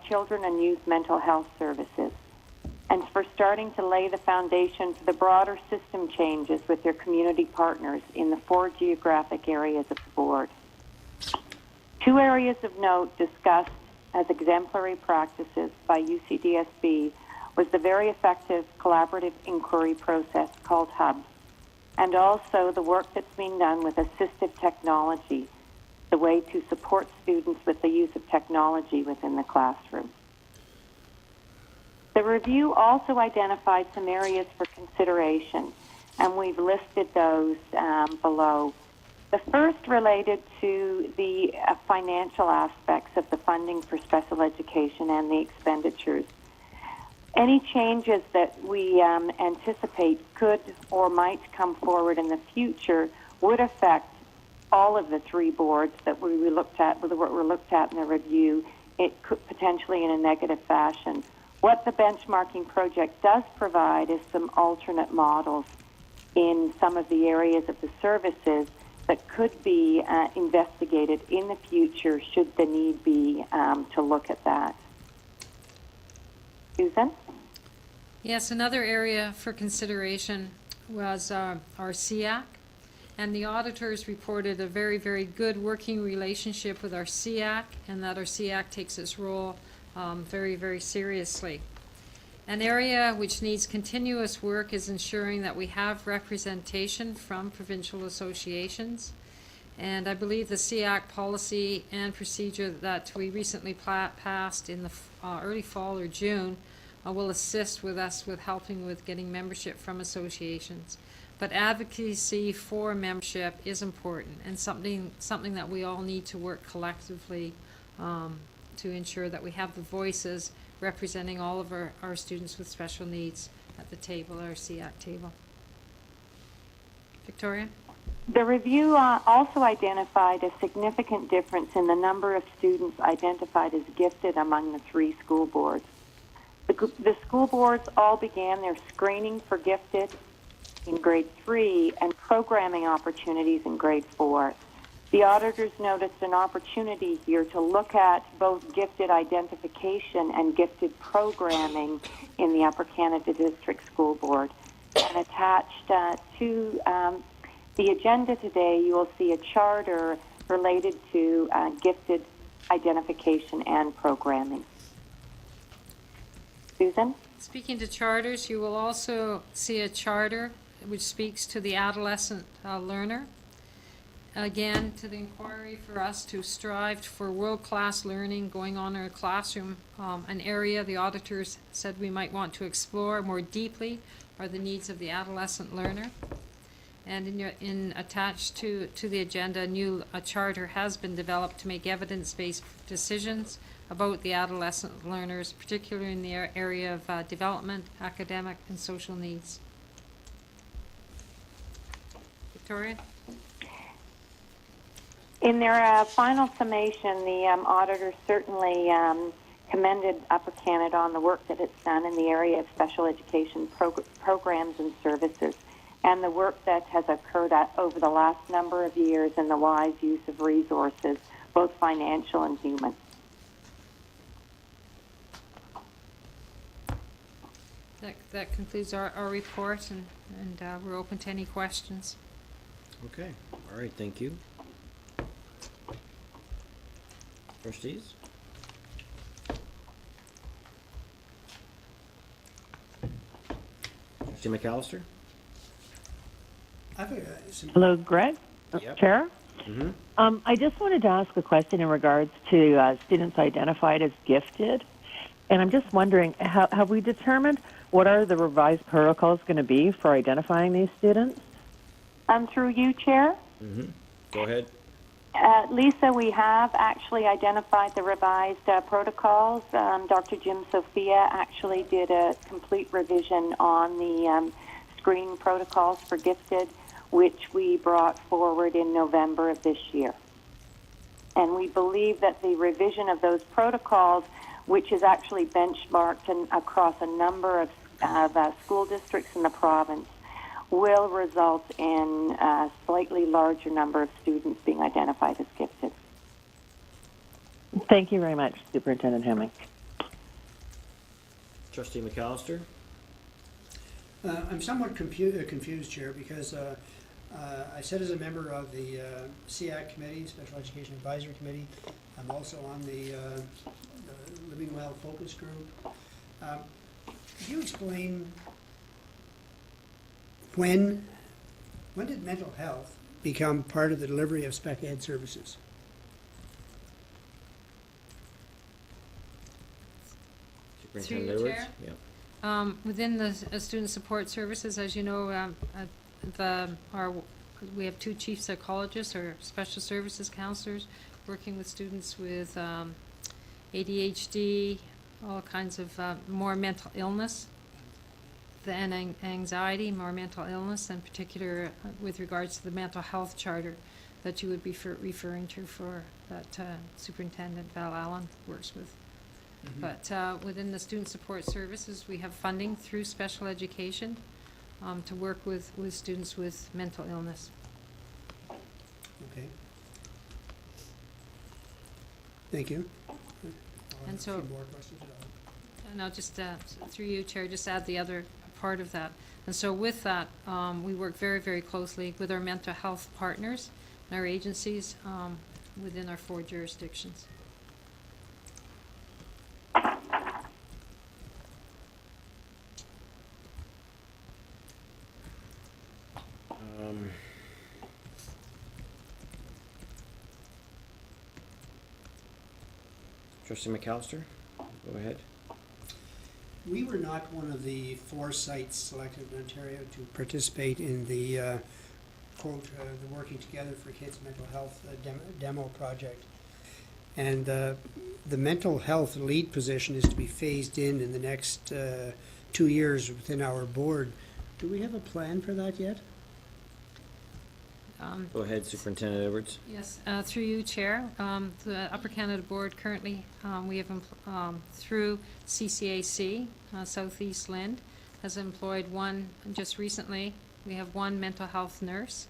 children and youth mental health services, and for starting to lay the foundation for the broader system changes with their community partners in the 4 geographic areas of the board. 2 areas of note discussed as exemplary practices by UCDSB was the very effective collaborative inquiry process called HUBS, and also the work that's being done with assistive technology, the way to support students with the use of technology within the classroom. The review also identified some areas for consideration, and we've listed those below. The first related to the financial aspects of the funding for special education and the expenditures. Any changes that we anticipate could or might come forward in the future would affect all of the 3 boards that we looked at in the review, it could potentially in a negative fashion. What the benchmarking project does provide is some alternate models in some of the areas of the services that could be investigated in the future should the need be to look at that. Susan? Yes, another area for consideration was our SEAC, and the auditors reported a very, very good working relationship with our SEAC, and that our SEAC takes its role very, very seriously. An area which needs continuous work is ensuring that we have representation from provincial associations. And I believe the SEAC policy and procedure that we recently passed in the early fall or June will assist with us with helping with getting membership from associations. But advocacy for membership is important and something that we all need to work collectively to ensure that we have the voices representing all of our students with special needs at the table, our SEAC table. Victoria? The review also identified a significant difference in the number of students identified as gifted among the 3 school boards. The school boards all began their screening for gifted in grade 3 and programming opportunities in grade 4. The auditors noticed an opportunity here to look at both gifted identification and gifted programming in the Upper Canada District School Board. And attached to the agenda today, you will see a charter related to gifted identification and programming. Susan? Speaking to charters, you will also see a charter which speaks to the adolescent learner. Again, to the inquiry for us to strive for world-class learning going on in our classroom, an area the auditors said we might want to explore more deeply are the needs of the adolescent learner. And attached to the agenda, a charter has been developed to make evidence-based decisions about the adolescent learners, particularly in the area of development, academic, and social needs. Victoria? In their final summation, the auditor certainly commended Upper Canada on the work that it's done in the area of special education programs and services, and the work that has occurred over the last number of years in the wise use of resources, both financial and human. That concludes our report, and we're open to any questions. Okay, all right, thank you. Trustees? Trustee McAllister? Hello, Greg? Yep. Chair? Mm-hmm. I just wanted to ask a question in regards to students identified as gifted. And I'm just wondering, have we determined what are the revised protocols going to be for identifying these students? Through you, Chair. Mm-hmm. Go ahead. Lisa, we have actually identified the revised protocols. Dr. Jim Sophia actually did a complete revision on the screening protocols for gifted, which we brought forward in November of this year. And we believe that the revision of those protocols, which is actually benchmarked across a number of school districts in the province, will result in a slightly larger number of students being identified as gifted. Thank you very much, Superintendent Hemming. Trustee McAllister? I'm somewhat confused, Chair, because I sit as a member of the SEAC Committee, Special Education Advisory Committee. I'm also on the Living Well Focus Group. Could you explain when did mental health become part of the delivery of spec ed services? Superintendent Through you, Edwards? Chair. Yeah. Within the student support services, as you know, we have 2 chief psychologists or special services counselors working with students with ADHD, all kinds of more mental illness than anxiety, more mental illness, in particular with regards to the mental health charter that you would be referring to for that Superintendent Val Allen works with. Mm-hmm. But within the student support services, we have funding through special education to work with students with mental illness. Okay. Thank you. And so- A few more questions. And I'll just, through you, Chair, just add the other part of that. And so with that, we work very, very closely with our mental health partners and our agencies within our 4 jurisdictions. Trustee McAllister? Go ahead. We were not one of the 4 sites selected in Ontario to participate in the quote, the Working Together for Kids Mental Health demo project. And the mental health lead position is to be phased in the next 2 years within our board. Do we have a plan for that yet? Go ahead, Superintendent Edwards. Yes, through you, Chair. The Upper Canada Board currently, we have, through CCAC, Southeast Lind, has employed just recently, we have 1 mental health nurse.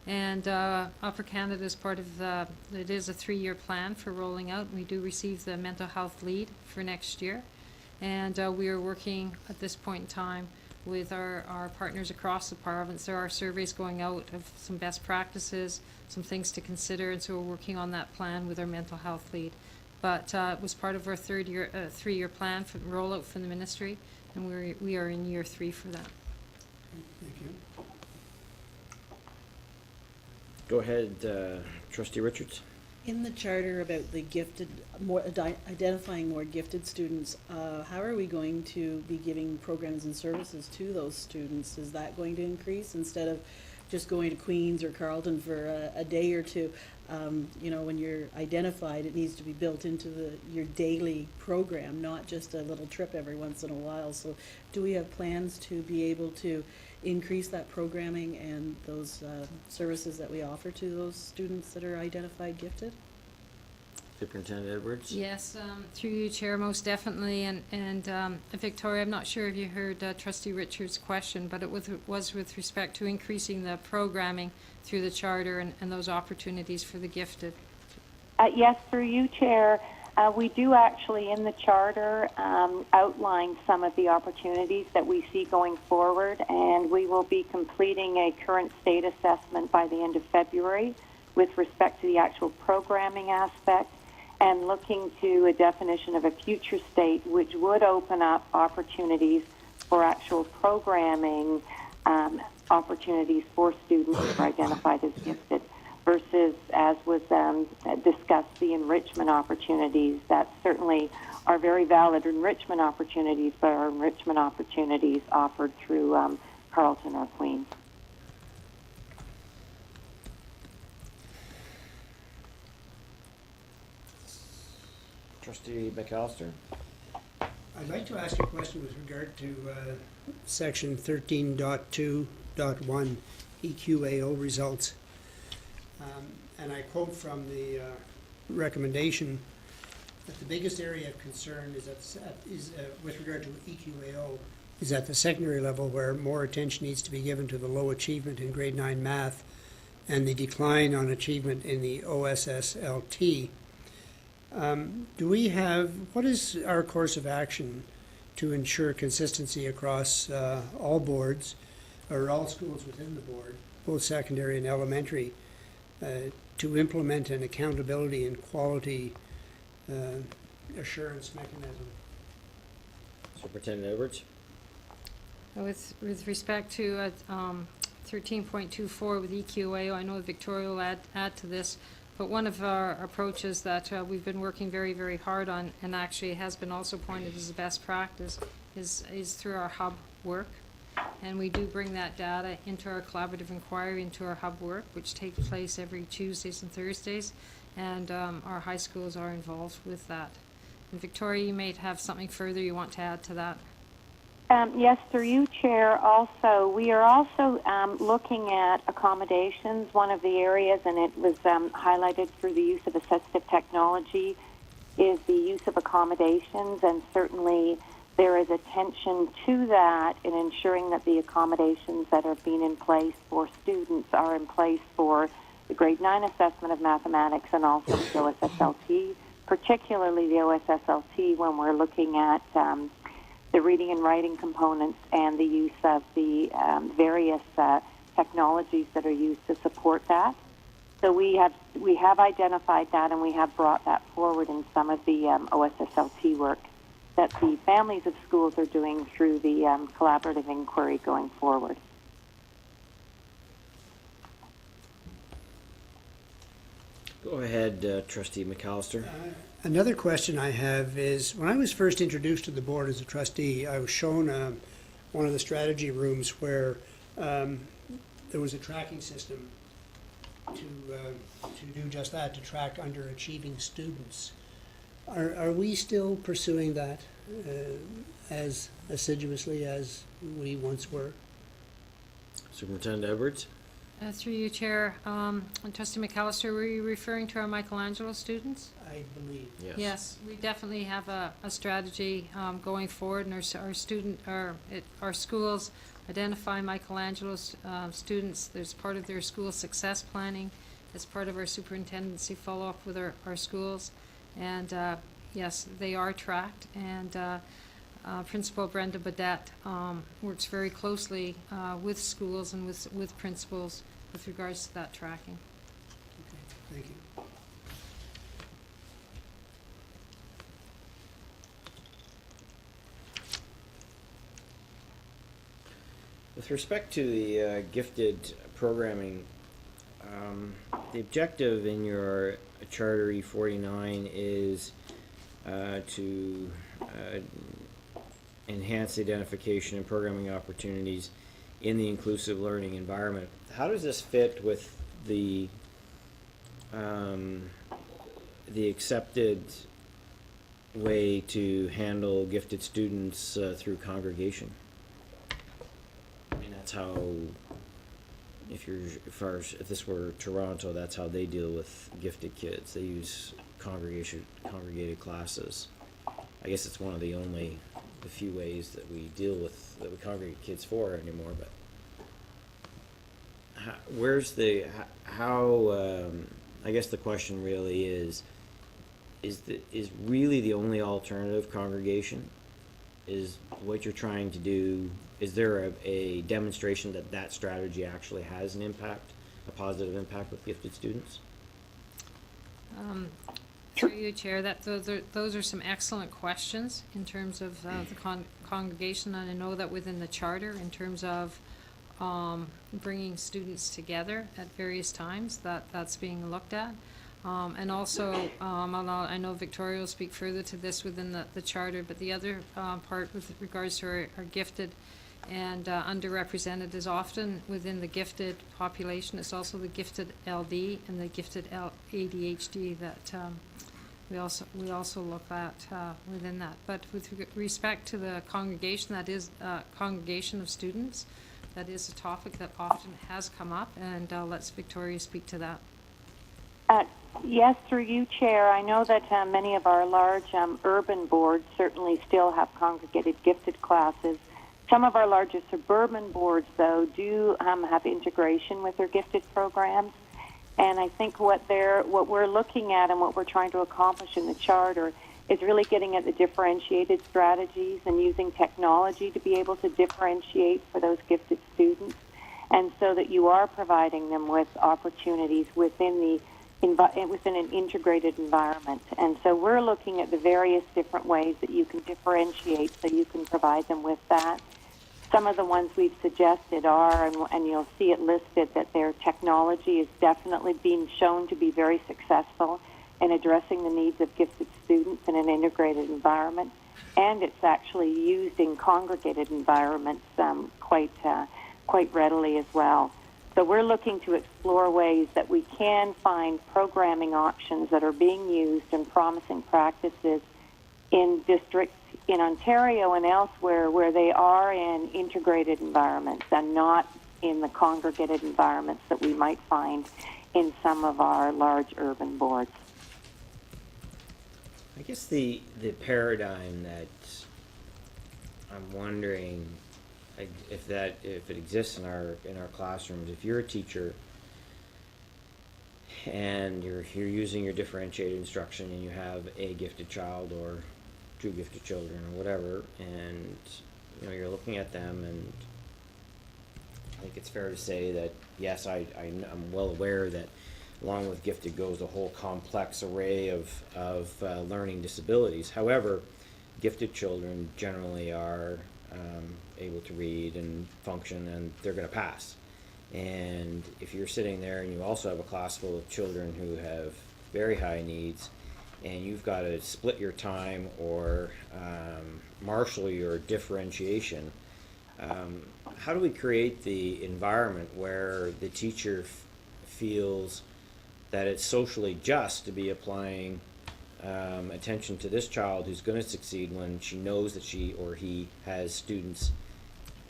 And Upper Canada is part of it is a 3-year plan for rolling out. We do receive the mental health lead for next year. And we are working at this point in time with our partners across the province. There are surveys going out of some best practices, some things to consider, and so we're working on that plan with our mental health lead. But it was part of our 3-year plan for the rollout from the ministry, and we are in year 3 for that. Thank you. Go ahead, Trustee Richards. In the charter about the gifted, identifying more gifted students, how are we going to be giving programs and services to those students? Is that going to increase instead of just going to Queens or Carleton for a day or two. You know, when you're identified, it needs to be built into your daily program, not just a little trip every once in a while. So do we have plans to be able to increase that programming and those services that we offer to those students that are identified gifted? Superintendent Edwards? Yes, through you, Chair, most definitely. And Victoria, I'm not sure if you heard Trustee Richards' question, but it was with respect to increasing the programming through the charter and those opportunities for the gifted. Yes, through you, Chair. We do actually in the charter outline some of the opportunities that we see going forward, and we will be completing a current state assessment by the end of February with respect to the actual programming aspect and looking to a definition of a future state which would open up opportunities for actual programming opportunities for students who are identified as gifted versus, as was discussed, the enrichment opportunities that certainly are very valid enrichment opportunities, but are enrichment opportunities offered through Carleton or Queens. Trustee McAllister? I'd like to ask a question with regard to section 13.2.1 EQAO results. And I quote from the recommendation that the biggest area of concern is with regard to EQAO is at the secondary level, where more attention needs to be given to the low achievement in grade 9 math and the decline on achievement in the OSSLT. What is our course of action to ensure consistency across all boards or all schools within the board, both secondary and elementary, to implement an accountability and quality assurance mechanism? Superintendent Edwards? With respect to 13.24 with EQAO, I know Victoria will add to this, but one of our approaches that we've been working very, very hard on, and actually has been also pointed as a best practice, is through our hub work. And we do bring that data into our collaborative inquiry, into our hub work, which takes place every Tuesdays and Thursdays, and our high schools are involved with that. And Victoria, you may have something further you want to add to that. Yes, through you, Chair. Also, we are also looking at accommodations. One of the areas, and it was highlighted through the use of assistive technology, is the use of accommodations, and certainly there is attention to that in ensuring that the accommodations that are being in place for students are in place for the grade 9 assessment of mathematics and also the OSSLT, particularly the OSSLT when we're looking at the reading and writing components and the use of the various technologies that are used to support that. So we have identified that, and we have brought that forward in some of the OSSLT work that the families of schools are doing through the collaborative inquiry going forward. Go ahead, Trustee McAllister. Another question I have is, when I was first introduced to the board as a trustee, I was shown one of the strategy rooms where there was a tracking system to do just that, to track underachieving students. Are we still pursuing that as assiduously as we once were? Superintendent Edwards? Through you, Chair. Trustee McAllister, were you referring to our Michelangelo students? I believe. Yes. Yes, we definitely have a strategy going forward, and our schools identify Michelangelo students. There's part of their school success planning. As part of our superintendency follow-up with our schools. And yes, they are tracked, and Principal Brenda Badette works very closely with schools and with principals with regards to that tracking. Okay, thank you. With respect to the gifted programming, the objective in your Charter E49 is to enhance the identification and programming opportunities in the inclusive learning environment. how does this fit with the accepted way to handle gifted students through congregation? I mean, that's how, if this were Toronto, that's how they deal with gifted kids. They use congregated classes. I guess it's one of the few ways that we congregate kids for anymore. But I guess the question really is really the only alternative congregation? Is what you're trying to do, is there a demonstration that strategy actually has an impact, a positive impact with gifted students? Through you, Chair, those are some excellent questions in terms of the congregation, and I know that within the charter, in terms of bringing students together at various times, that's being looked at. And also, I know Victoria will speak further to this within the charter, but the other part with regards to our gifted and underrepresented is often within the gifted population. It's also the gifted LD and the gifted ADHD that we also look at within that. But with respect to the congregation, that is congregation of students, that is a topic that often has come up, and let's Victoria speak to that. Yes, through you, Chair. I know that many of our large urban boards certainly still have congregated gifted classes. Some of our larger suburban boards, though, do have integration with their gifted programs. And I think what we're looking at and what we're trying to accomplish in the charter is really getting at the differentiated strategies and using technology to be able to differentiate for those gifted students, and so that you are providing them with opportunities within an integrated environment. And so we're looking at the various different ways that you can differentiate so you can provide them with that. Some of the ones we've suggested are, and you'll see it listed, that their technology is definitely being shown to be very successful in addressing the needs of gifted students in an integrated environment. And it's actually used in congregated environments quite readily as well. So we're looking to explore ways that we can find programming options that are being used and promising practices in districts in Ontario and elsewhere where they are in integrated environments and not in the congregated environments that we might find in some of our large urban boards. I guess the paradigm that I'm wondering if it exists in our classrooms. If you're a teacher and you're using your differentiated instruction and you have a gifted child or two gifted children or whatever, and you're looking at them, and I think it's fair to say that yes, I'm well aware that along with gifted goes a whole complex array of learning disabilities. However, gifted children generally are able to read and function, and they're going to pass. And if you're sitting there and you also have a class full of children who have very high needs, and you've got to split your time or marshal your differentiation, how do we create the environment where the teacher feels that it's socially just to be applying attention to this child who's going to succeed when she knows that she or he has students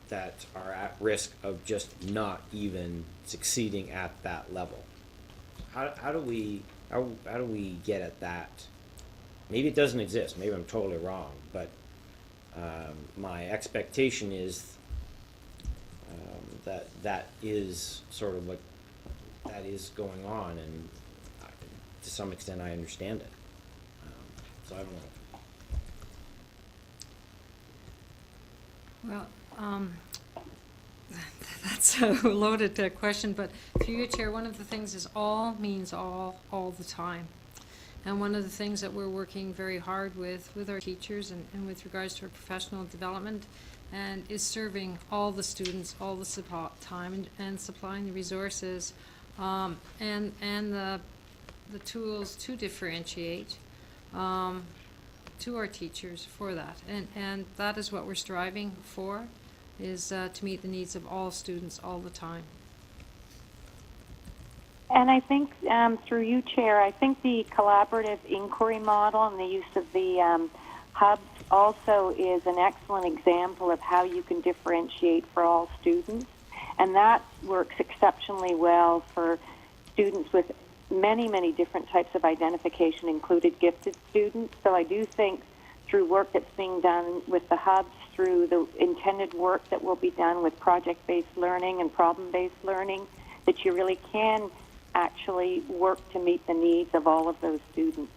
that are at risk of just not even succeeding at that level? How do we get at that? Maybe it doesn't exist. Maybe I'm totally wrong, but my expectation is that is sort of what that is going on, and to some extent I understand it. So I don't know. Well, that's a loaded question, but through you, Chair, one of the things is all means all the time. And one of the things that we're working very hard with our teachers and with regards to our professional development, and is serving all the students all the time and supplying the resources and the tools to differentiate to our teachers for that. And that is what we're striving for, is to meet the needs of all students all the time. And I think through you, Chair, I think the collaborative inquiry model and the use of the hubs also is an excellent example of how you can differentiate for all students. And that works exceptionally well for students with many, many different types of identification, included gifted students. So I do think through work that's being done with the hubs, through the intended work that will be done with project-based learning and problem-based learning, that you really can actually work to meet the needs of all of those students.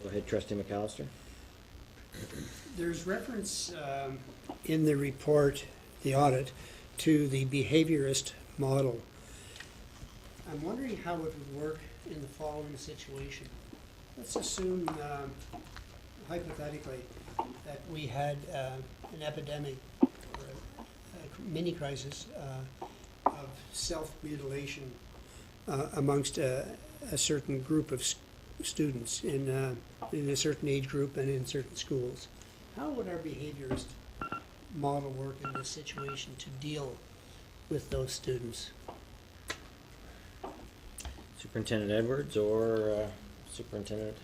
Go ahead, Trustee McAllister. There's reference in the report, the audit, to the behaviorist model. I'm wondering how it would work in the following situation. Let's assume, hypothetically, that we had an epidemic or a mini crisis of self-mutilation amongst a certain group of students in a certain age group and in certain schools. How would our behaviorist model work in this situation to deal with those students? Superintendent Edwards or Superintendent?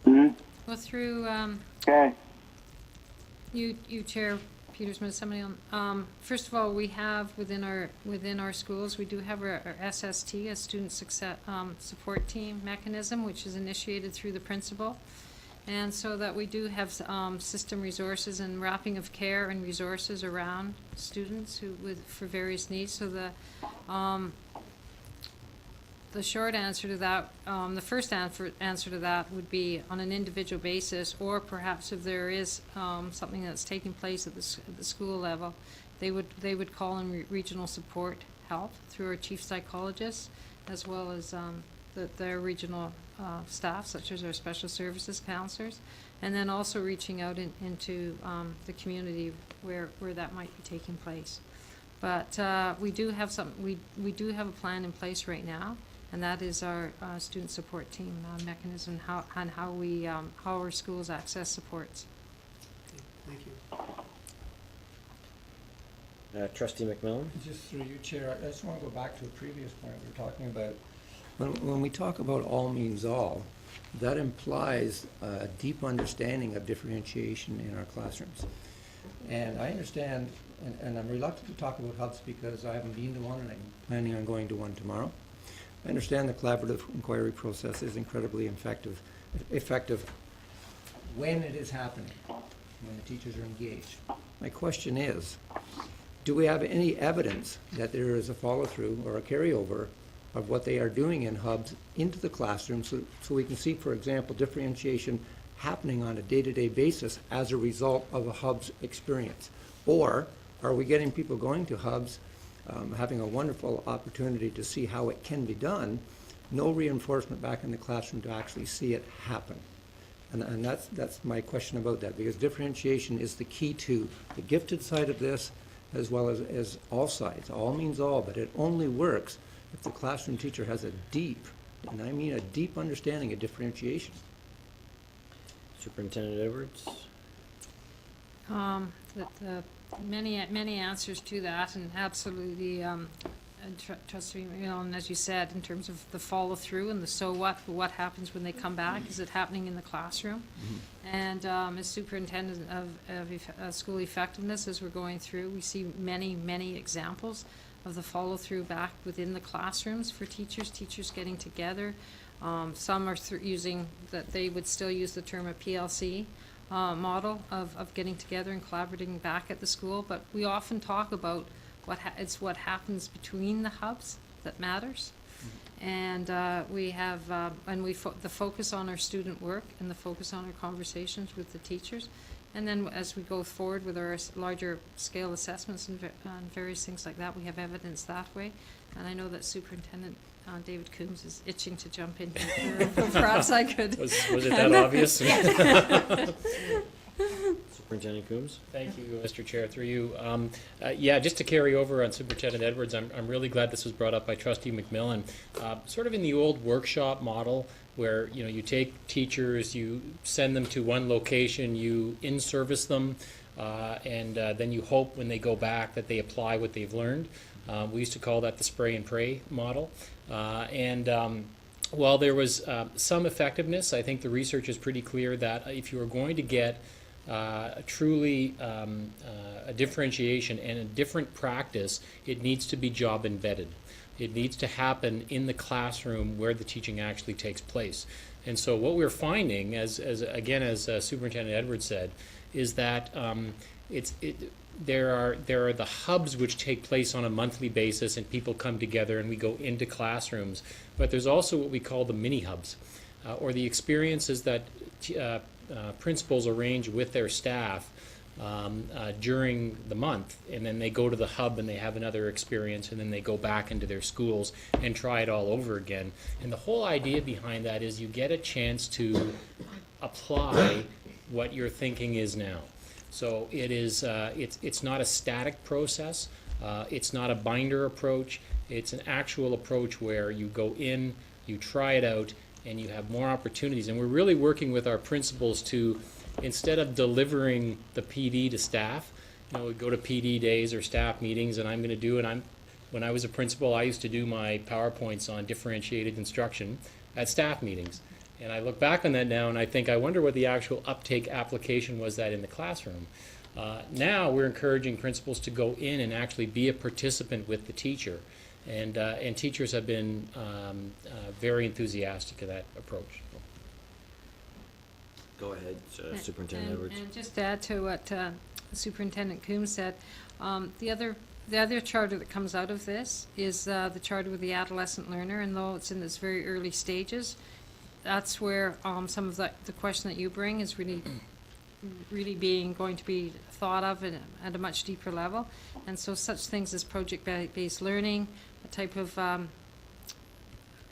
Well, through Okay. you Chair Petersman, somebody on. First of all, we have within our schools, we do have our SST, a student success support team mechanism, which is initiated through the principal, and so that we do have system resources and wrapping of care and resources around students for various needs. So the short answer to that, the first answer to that would be on an individual basis, or perhaps if there is something that's taking place at the school level, they would call in regional support help through our chief psychologists, as well as their regional staff, such as our special services counselors, and then also reaching out into the community where that might be taking place. But we do have we do have a plan in place right now. And that is our student support team mechanism, how our schools access supports. Okay, thank you. Trustee McMillan? Just through you, Chair, I just want to go back to a previous point we were talking about. When we talk about all means all, that implies a deep understanding of differentiation in our classrooms. And I understand, and I'm reluctant to talk about hubs because I haven't been to one and I'm planning on going to one tomorrow. I understand the collaborative inquiry process is incredibly effective when it is happening, when the teachers are engaged. My question is, do we have any evidence that there is a follow-through or a carryover of what they are doing in hubs into the classroom so we can see, for example, differentiation happening on a day-to-day basis as a result of a hubs experience? Or are we getting people going to hubs having a wonderful opportunity to see how it can be done, no reinforcement back in the classroom to actually see it happen? And that's my question about that, because differentiation is the key to the gifted side of this as well as all sides. All means all, but it only works if the classroom teacher has a deep, and I mean a deep understanding of differentiation. Superintendent Edwards? Many answers to that, and absolutely, trustee, and as you said, in terms of the follow through and the so what happens when they come back? Is it happening in the classroom? Mm-hmm. And as superintendent of school effectiveness, as we're going through, we see many examples of the follow through back within the classrooms for teachers getting together. Some are using that they would still use the term a PLC. Model of getting together and collaborating back at the school, but we often talk about it's what happens between the hubs that matters. Mm-hmm. And we have the focus on our student work and the focus on our conversations with the teachers, and then as we go forward with our larger scale assessments and various things like that, we have evidence that way. And I know that Superintendent David Coombs is itching to jump in here. Perhaps I could. Was it that obvious? Superintendent Coombs? Thank you, Mr. Chair. Through you. Yeah, just to carry over on Superintendent Edwards, I'm really glad this was brought up by Trustee McMillan. Sort of in the old workshop model where, you take teachers, you send them to one location, you in-service them and then you hope when they go back that they apply what they've learned. We used to call that the spray and pray model. While there was some effectiveness, I think the research is pretty clear that if you are going to get truly a differentiation and a different practice, it needs to be job embedded. It needs to happen in the classroom where the teaching actually takes place. And so what we're finding, as Superintendent Edwards said, is that there are the hubs which take place on a monthly basis, and people come together and we go into classrooms. But there's also what we call the mini hubs, or the experiences that principals arrange with their staff during the month, and then they go to the hub and they have another experience, and then they go back into their schools and try it all over again. And the whole idea behind that is you get a chance to apply what your thinking is now. So it is it's not a static process, it's not a binder approach, it's an actual approach where you go in, you try it out, and you have more opportunities. And we're really working with our principals to, instead of delivering the PD to staff, we go to PD days or staff meetings, and I'm going to do it. When I was a principal, I used to do my PowerPoints on differentiated instruction at staff meetings. And I look back on that now, and I think, I wonder what the actual uptake application was that in the classroom. Now we're encouraging principals to go in and actually be a participant with the teacher. And teachers have been very enthusiastic of that approach. Go ahead, Superintendent Edwards. And just to add to what Superintendent Coombs said, the other charter that comes out of this is the charter with the adolescent learner, and though it's in its very early stages, that's where some of the question that you bring is really going to be thought of at a much deeper level. And so such things as project-based learning, a type of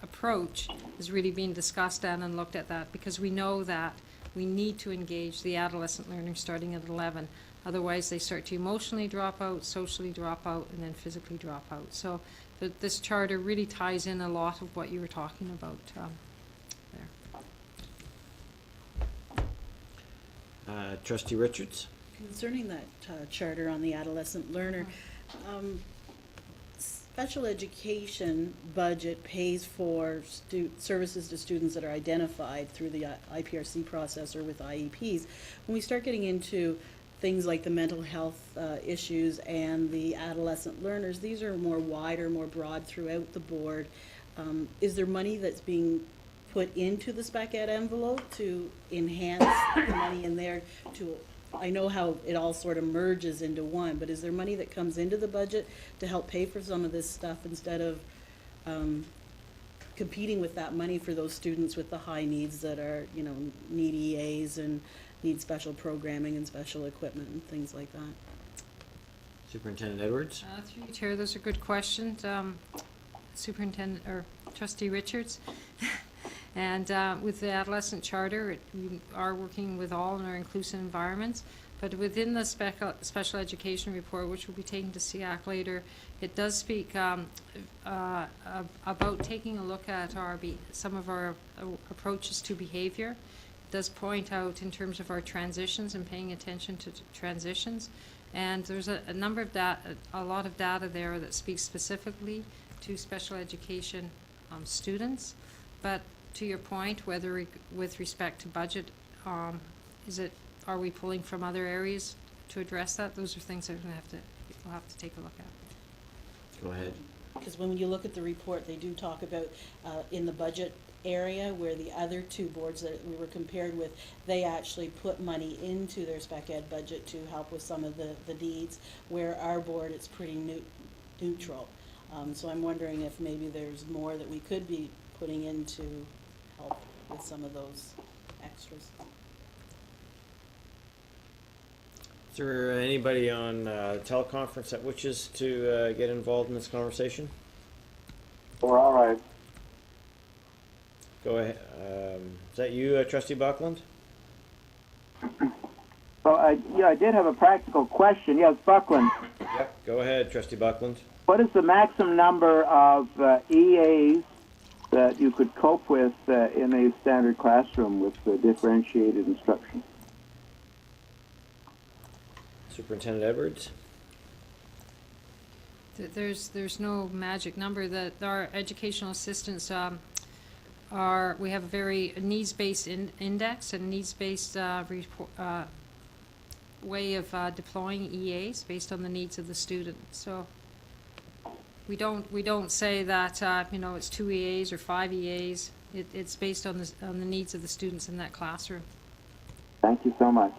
approach is really being discussed and looked at that, because we know that we need to engage the adolescent learner starting at 11. Otherwise, they start to emotionally drop out, socially drop out, and then physically drop out. So this charter really ties in a lot of what you were talking about there. Trustee Richards? Concerning that charter on the adolescent learner, special education budget pays for services to students that are identified through the IPRC process or with IEPs. When we start getting into things like the mental health issues and the adolescent learners, these are more wider, more broad throughout the board. Is there money that's being put into the spec ed envelope to enhance the money in there to, I know how it all sort of merges into one, but is there money that comes into the budget to help pay for some of this stuff instead of competing with that money for those students with the high needs that are, need EAs and need special programming and special equipment and things like that? Superintendent Edwards? Through you, Chair, those are good questions. Superintendent or Trustee Richards. And with the adolescent charter, we are working with all in our inclusive environments. But within the special education report, which will be taken to SEAC later, it does speak about taking a look at some of our approaches to behavior. It does point out in terms of our transitions and paying attention to transitions. And there's a number of a lot of data there that speaks specifically to special education students. But to your point, whether with respect to budget, are we pulling from other areas to address that? Those are things that we'll have to take a look at. Go ahead. Because when you look at the report, they do talk about in the budget area where the other two boards that we were compared with, they actually put money into their spec ed budget to help with some of the needs, where our board, it's pretty neutral. So I'm wondering if maybe there's more that we could be putting in to help with some of those extras. Is there anybody on teleconference that wishes to get involved in this conversation? We're all right. Go ahead. Is that you, Trustee Buckland? Well, I did have a practical question. Yes, Buckland. Yep. Go ahead, Trustee Buckland. What is the maximum number of EAs that you could cope with in a standard classroom with differentiated instruction? Superintendent Edwards? There's no magic number. That our educational assistants we have a very needs-based index and needs-based way of deploying EAs based on the needs of the student. So we don't say that it's 2 EAs or 5 EAs. It's based on the needs of the students in that classroom. Thank you so much.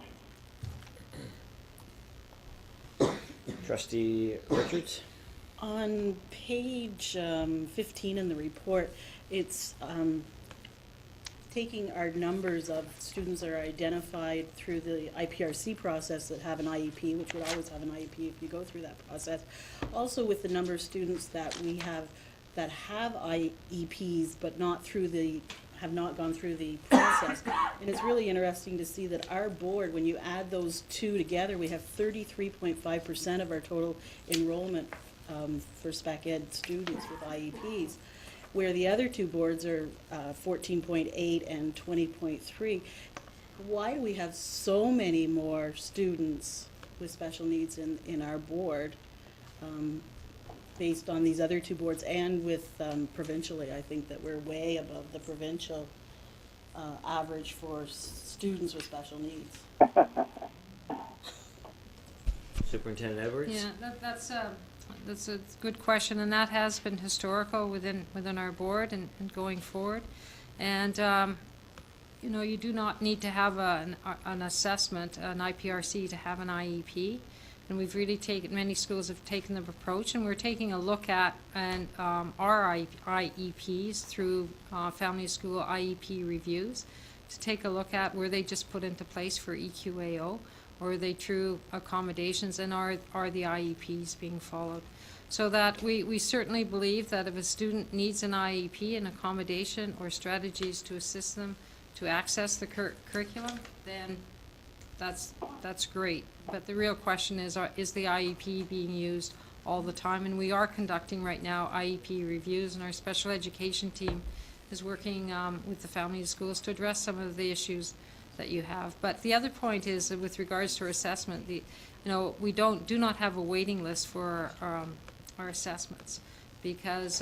Trustee Richards? On page 15 in the report, it's taking our numbers of students that are identified through the IPRC process that have an IEP, which would always have an IEP if you go through that process. Also with the number of students that we have that have IEPs but have not gone through the process. And it's really interesting to see that our board, when you add those two together, we have 33.5% of our total enrollment for spec ed students with IEPs, where the other two boards are 14.8 and 20.3. Why do we have so many more students with special needs in our board based on these other two boards and with provincially? I think that we're way above the provincial average for students with special needs. Superintendent Edwards? Yeah, that's a good question, and that has been historical within our board and going forward. And you do not need to have an assessment, an IPRC, to have an IEP. And we've really many schools have taken the approach, and we're taking a look at our IEPs through family school IEP reviews to take a look at were they just put into place for EQAO, or are they true accommodations, and are the IEPs being followed? So that we certainly believe that if a student needs an IEP, an accommodation, or strategies to assist them to access the curriculum, then that's great. But the real question is the IEP being used all the time? And we are conducting right now IEP reviews, and our special education team is working with the family and schools to address some of the issues that you have. But the other point is that with regards to our assessment, we do not have a waiting list for our assessments, because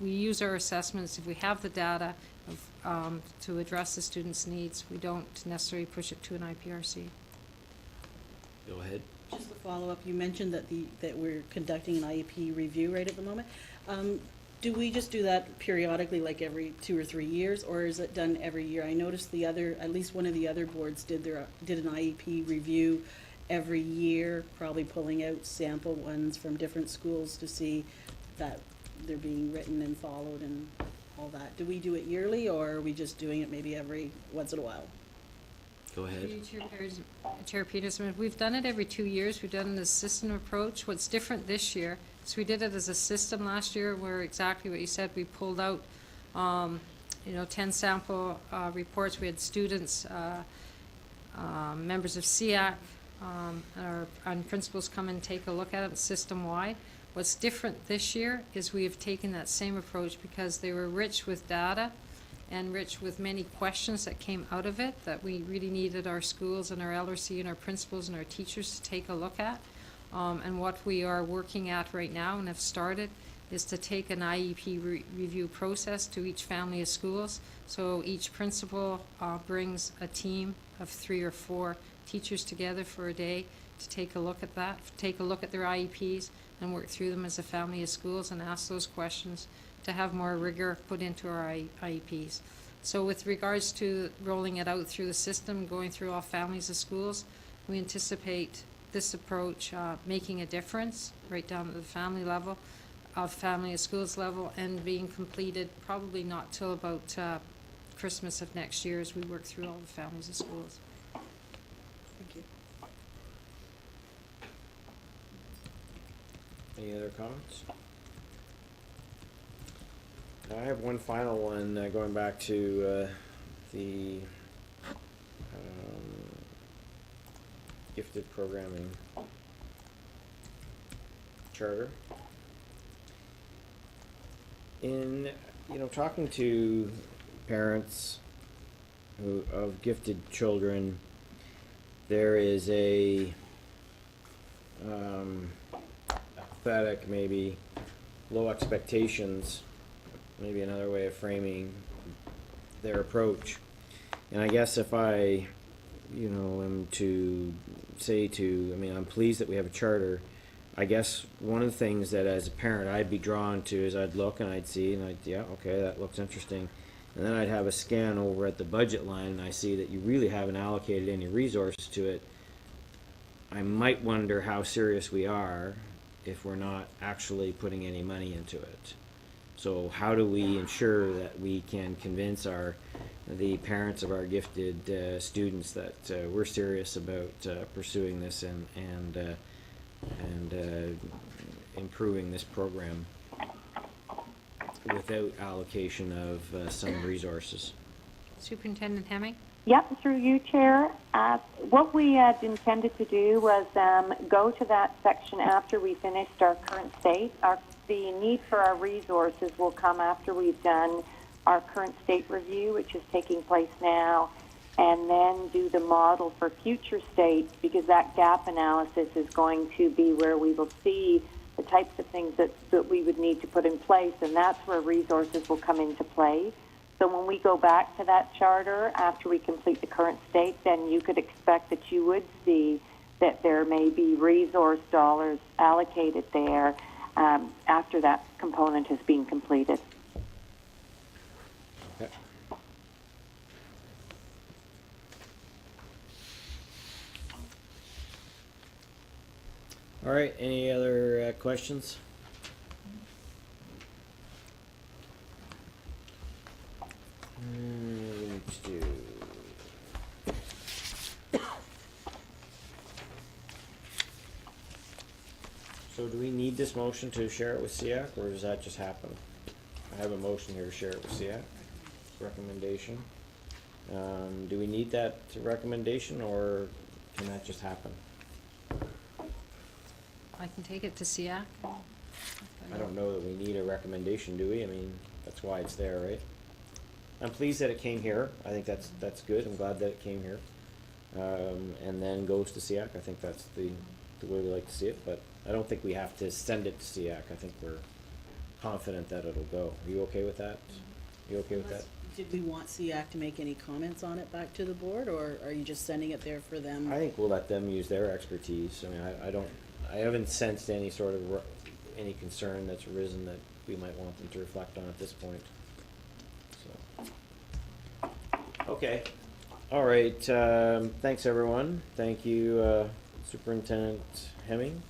we use our assessments if we have the data to address the students' needs. We don't necessarily push it to an IPRC. Go ahead. Just to follow up, you mentioned that we're conducting an IEP review right at the moment. Do we just do that periodically, like every 2 or 3 years, or is it done every year? I noticed at least one of the other boards did an IEP review every year, probably pulling out sample ones from different schools to see that they're being written and followed and all that. Do we do it yearly, or are we just doing it maybe every once in a while? Go ahead. Chair Peterson, we've done it every 2 years. We've done an system approach. What's different this year, so we did it as a system last year, where exactly what you said, we pulled out 10 sample reports. We had students, members of SEAC, and principals come and take a look at it system-wide. What's different this year is we have taken that same approach because they were rich with data and rich with many questions that came out of it that we really needed our schools and our LRC and our principals and our teachers to take a look at. And what we are working at right now and have started is to take an IEP review process to each family of schools. So each principal brings a team of 3 or 4 teachers together for a day to take a look at that, take a look at their IEPs and work through them as a family of schools and ask those questions to have more rigor put into our IEPs. So with regards to rolling it out through the system, going through all families of schools, we anticipate this approach making a difference right down at the family level, family of schools level, and being completed probably not till about Christmas of next year as we work through all the families of schools. Thank you. Any other comments? I have one final one going back to the gifted programming charter. In talking to parents of gifted children, there is a apathetic, maybe low expectations, maybe another way of framing their approach. And I guess if I, am to say I mean, I'm pleased that we have a charter. I guess one of the things that as a parent I'd be drawn to is I'd look and I'd see and yeah, okay, that looks interesting. And then I'd have a scan over at the budget line and I see that you really haven't allocated any resources to it. I might wonder how serious we are if we're not actually putting any money into it. So how do we ensure that we can convince the parents of our gifted students that we're serious about pursuing this and improving this program without allocation of some resources? Superintendent Hemming? Yep, through you, Chair. What we had intended to do was go to that section after we finished our current state. The need for our resources will come after we've done our current state review, which is taking place now, and then do the model for future states, because that gap analysis is going to be where we will see the types of things that we would need to put in place, and that's where resources will come into play. So when we go back to that charter after we complete the current state, then you could expect that you would see that there may be resource dollars allocated there after that component has been completed. Okay. All right, any other questions? Let's do. So do we need this motion to share it with SEAC, or does that just happen? I have a motion here to share it with SEAC, recommendation. Do we need that recommendation, or can that just happen? I can take it to SEAC. I don't know that we need a recommendation, do we? I mean, that's why it's there, right? I'm pleased that it came here. I think that's good. I'm glad that it came here. And then goes to SEAC. I think that's the way we like to see it, but I don't think we have to send it to SEAC. I think we're confident that it'll go. Are you okay with that? You okay with that? Did we want SEAC to make any comments on it back to the board, or are you just sending it there for them? I think we'll let them use their expertise. I mean, I haven't sensed any sort of any concern that's arisen that we might want them to reflect on at this point. So, okay. All right. Thanks, everyone. Thank you, Superintendent Hemming.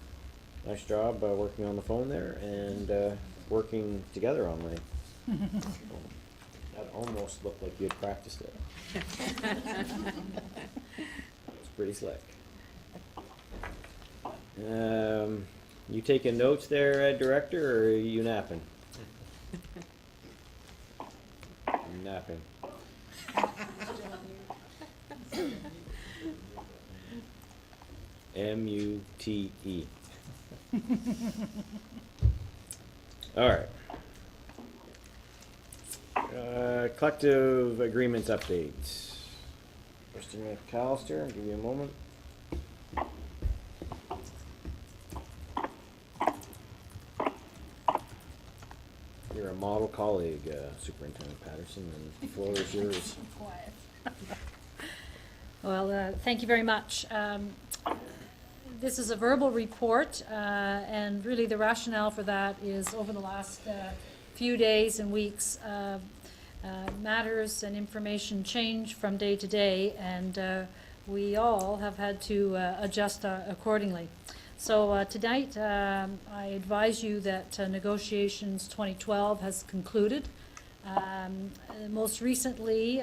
Nice job working on the phone there and working together online. That almost looked like you had practiced it. It's pretty slick. You taking notes there, Director, or are you napping? I'm napping. M-U-T-E. All right. Collective agreements updates. Mr. McAllister, I'll give you a moment. You're a model colleague, Superintendent Patterson, and the floor is yours. Well, thank you very much. This is a verbal report, and really the rationale for that is over the last few days and weeks, matters and information change from day to day, and we all have had to adjust accordingly. So tonight, I advise you that negotiations 2012 has concluded. Most recently,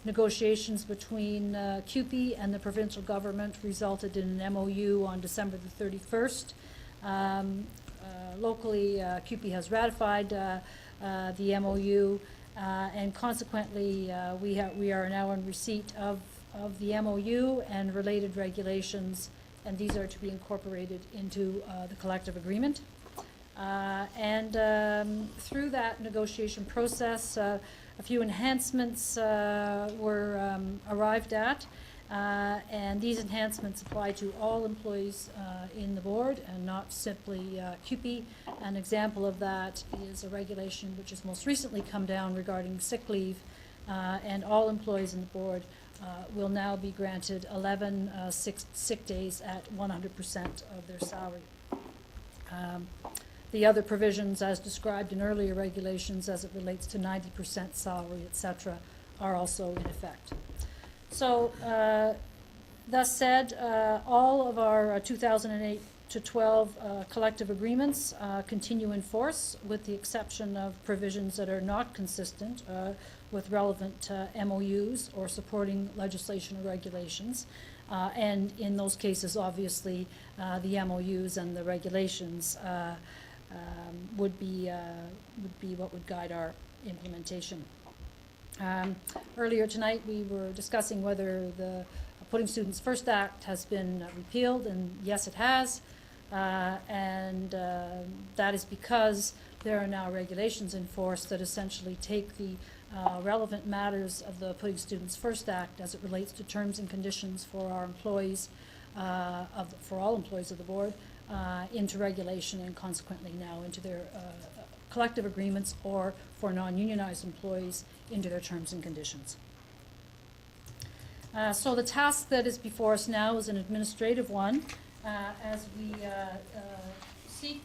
negotiations between CUPE and the provincial government resulted in an MOU on December the 31st. Locally, CUPE has ratified the MOU, and consequently, we are now in receipt of the MOU and related regulations, and these are to be incorporated into the collective agreement. Through that negotiation process, a few enhancements were arrived at, And these enhancements apply to all employees in the board and not simply CUPE. An example of that is a regulation which has most recently come down regarding sick leave, and all employees in the board will now be granted 11 sick days at 100% of their salary. The other provisions, as described in earlier regulations as it relates to 90% salary, etc., are also in effect. So, thus said, all of our 2008 to 12 collective agreements continue in force, with the exception of provisions that are not consistent with relevant MOUs or supporting legislation or regulations. And in those cases, obviously, the MOUs and the regulations would be what would guide our implementation. Earlier tonight, we were discussing whether the Putting Students First Act has been repealed, and yes, it has. And that is because there are now regulations in force that essentially take the relevant matters of the Putting Students First Act as it relates to terms and conditions for our employees, for all employees of the board, into regulation, and consequently now into their collective agreements, or for non-unionized employees into their terms and conditions. So the task that is before us now is an administrative one, as we seek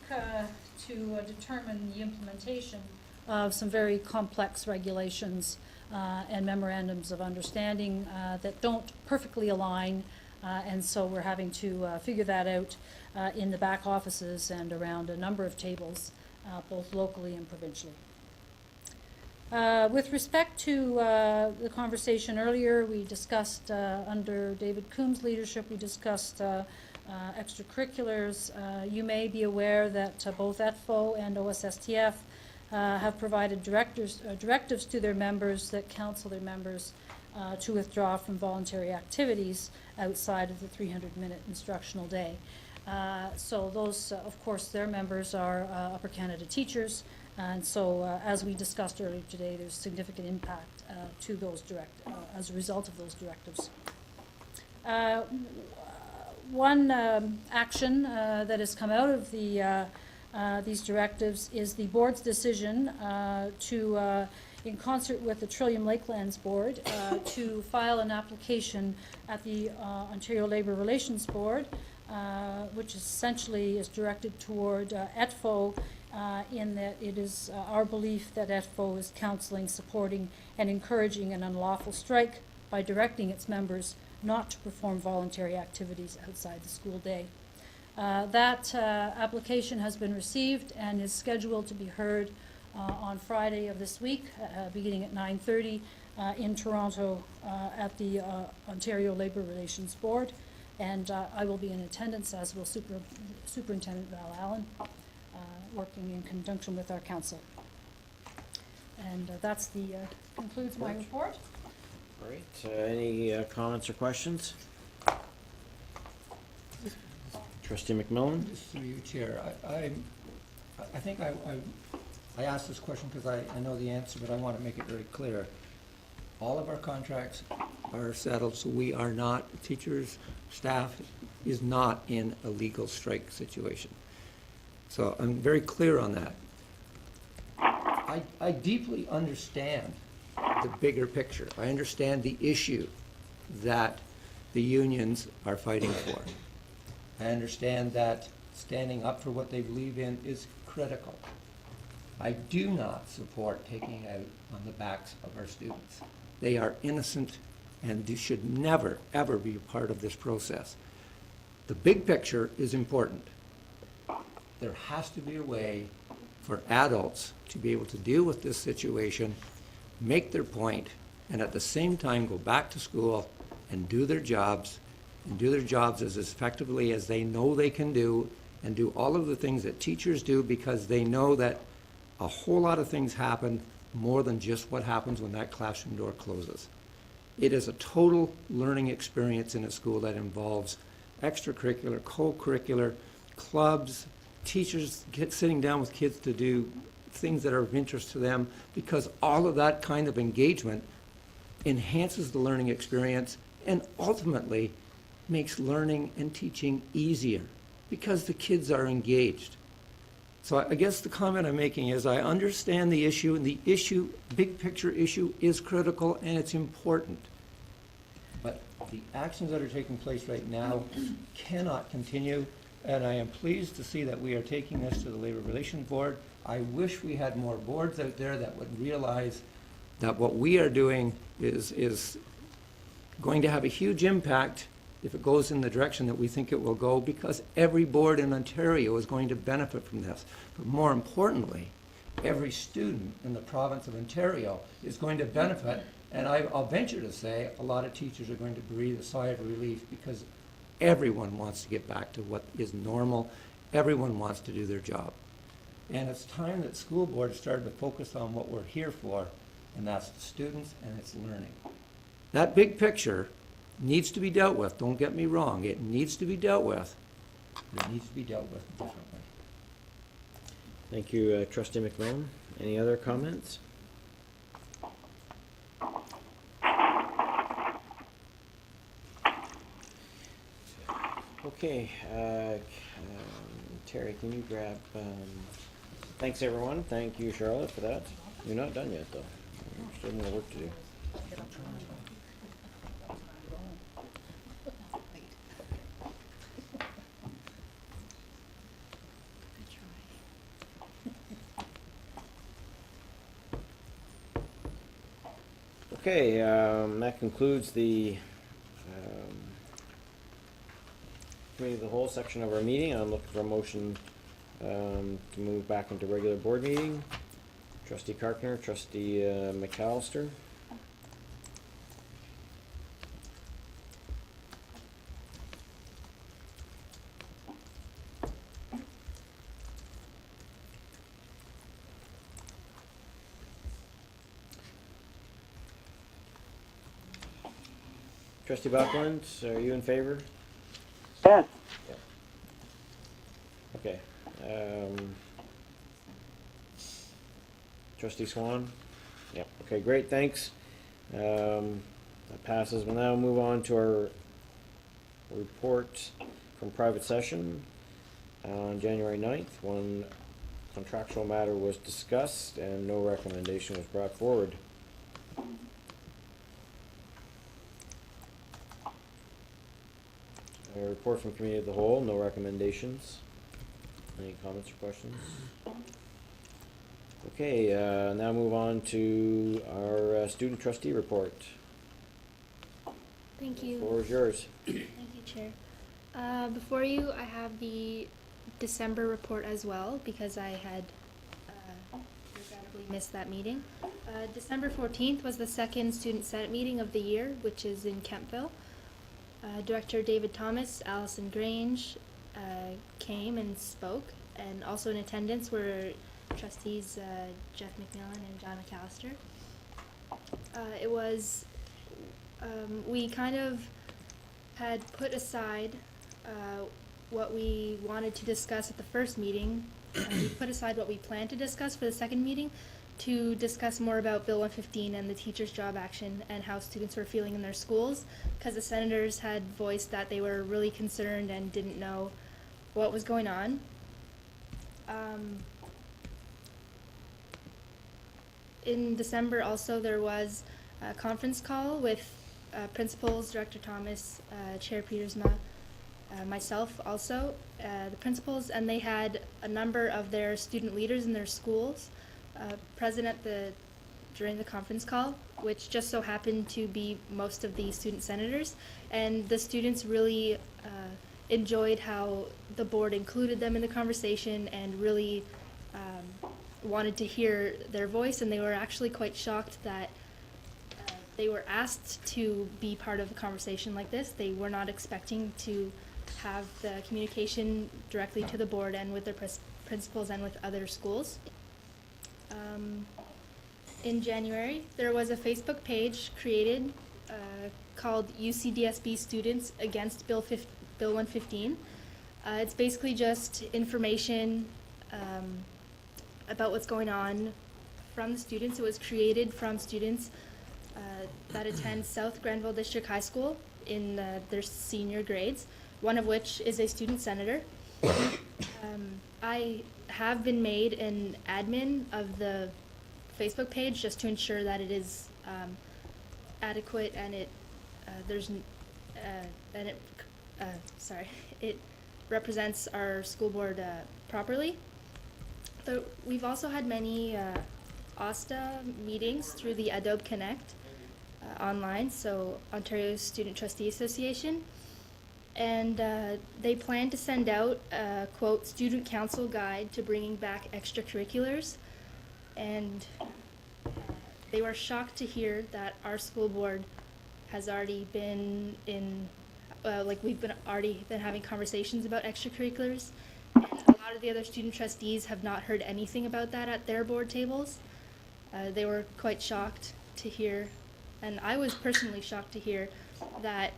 to determine the implementation of some very complex regulations and memorandums of understanding that don't perfectly align, and so we're having to figure that out in the back offices and around a number of tables, both locally and provincially. With respect to the conversation earlier, we discussed, under David Coombs' leadership, we discussed extracurriculars. You may be aware that both ETFO and OSSTF have provided directives to their members that counsel their members to withdraw from voluntary activities outside of the 300-minute instructional day. So those, of course, their members are Upper Canada teachers, and so as we discussed earlier today, there's significant impact to those as a result of those directives. One action that has come out of these directives is the board's decision to, in concert with the Trillium Lakelands Board, to file an application at the Ontario Labour Relations Board, which essentially is directed toward ETFO, in that it is our belief that ETFO is counseling, supporting, and encouraging an unlawful strike by directing its members not to perform voluntary activities outside the school day. That application has been received and is scheduled to be heard on Friday of this week, beginning at 9:30 in Toronto at the Ontario Labour Relations Board. And I will be in attendance, as will Superintendent Val Allen, working in conjunction with our council. And that's concludes my report. Great. Any comments or questions? Trustee McMillan? Just through you, Chair. I think I asked this question because I know the answer, but I want to make it very clear. All of our contracts are settled, so we are not, teachers, staff is not in a legal strike situation. So I'm very clear on that. I deeply understand the bigger picture. I understand the issue that the unions are fighting for. I understand that standing up for what they believe in is critical. I do not support taking out on the backs of our students. They are innocent and they should never, ever be a part of this process. The big picture is important. There has to be a way for adults to be able to deal with this situation, make their point, and at the same time go back to school and do their jobs, as effectively as they know they can do, and do all of the things that teachers do, because they know that a whole lot of things happen more than just what happens when that classroom door closes. It is a total learning experience in a school that involves extracurricular, co-curricular, clubs, teachers sitting down with kids to do things that are of interest to them, because all of that kind of engagement enhances the learning experience and ultimately makes learning and teaching easier because the kids are engaged. So I guess the comment I'm making is I understand the issue, and the issue, big picture issue, is critical and it's important. But the actions that are taking place right now cannot continue, and I am pleased to see that we are taking this to the Labor Relations Board. I wish we had more boards out there that would realize that what we are doing is going to have a huge impact if it goes in the direction that we think it will go, because every board in Ontario is going to benefit from this. But more importantly, every student in the province of Ontario is going to benefit, and I'll venture to say a lot of teachers are going to breathe a sigh of relief, because everyone wants to get back to what is normal. Everyone wants to do their job. And it's time that school boards started to focus on what we're here for, and that's the students and it's learning. That big picture needs to be dealt with. Don't get me wrong. It needs to be dealt with. It needs to be dealt with differently. Thank you, Trustee McMillan. Any other comments? Okay, Terry, can you grab, thanks everyone. Thank you, Charlotte, for that. You're not done yet, though. There's still more work to do. Okay, that concludes the committee of the whole section of our meeting. I'm looking for a motion to move back into regular board meeting. Trustee Karkner, Trustee McAllister. Trustee Buckland, are you in favor? Yes. Okay. Trustee Swan? Yep. Okay, great, thanks. That passes. We'll now move on to our report from private session on January 9th, when contractual matter was discussed and no recommendation was brought forward. A report from committee of the whole, no recommendations. Any comments or questions? Okay, now move on to our student trustee report. Thank you. The floor is yours. Thank you, Chair. Before you, I have the December report as well, because I had regrettably missed that meeting. December 14th was the second Student Senate meeting of the year, which is in Kemptville. Director David Thomas, Allison Grange came and spoke, and also in attendance were trustees Jeff McMillan and John McAllister. It was, we kind of had put aside what we wanted to discuss at the first meeting, and we put aside what we planned to discuss for the second meeting to discuss more about Bill 115 and the teacher's job action and how students were feeling in their schools, because the senators had voiced that they were really concerned and didn't know what was going on. In December also there was a conference call with principals, Director Thomas, Chair Petersma, myself also, the principals, and they had a number of their student leaders in their schools present at during the conference call, which just so happened to be most of the student senators, and the students really enjoyed how the board included them in the conversation and really wanted to hear their voice, and they were actually quite shocked that they were asked to be part of a conversation like this. They were not expecting to have the communication directly to the board and with their principals and with other schools. In January, there was a Facebook page created called UCDSB Students Against Bill 115. It's basically just information about what's going on from the students. It was created from students that attend South Granville District High School, in their senior grades, one of which is a student senator. I have been made an admin of the Facebook page just to ensure that it is adequate and it it represents our school board properly. So we've also had many OSTA meetings through the Adobe Connect online, so Ontario Student Trustee Association, and they plan to send out a, quote, student council guide to bringing back extracurriculars, and they were shocked to hear that our school board has already been in, we've already been having conversations about extracurriculars, and a lot of the other student trustees have not heard anything about that at their board tables. They were quite shocked to hear, and I was personally shocked to hear that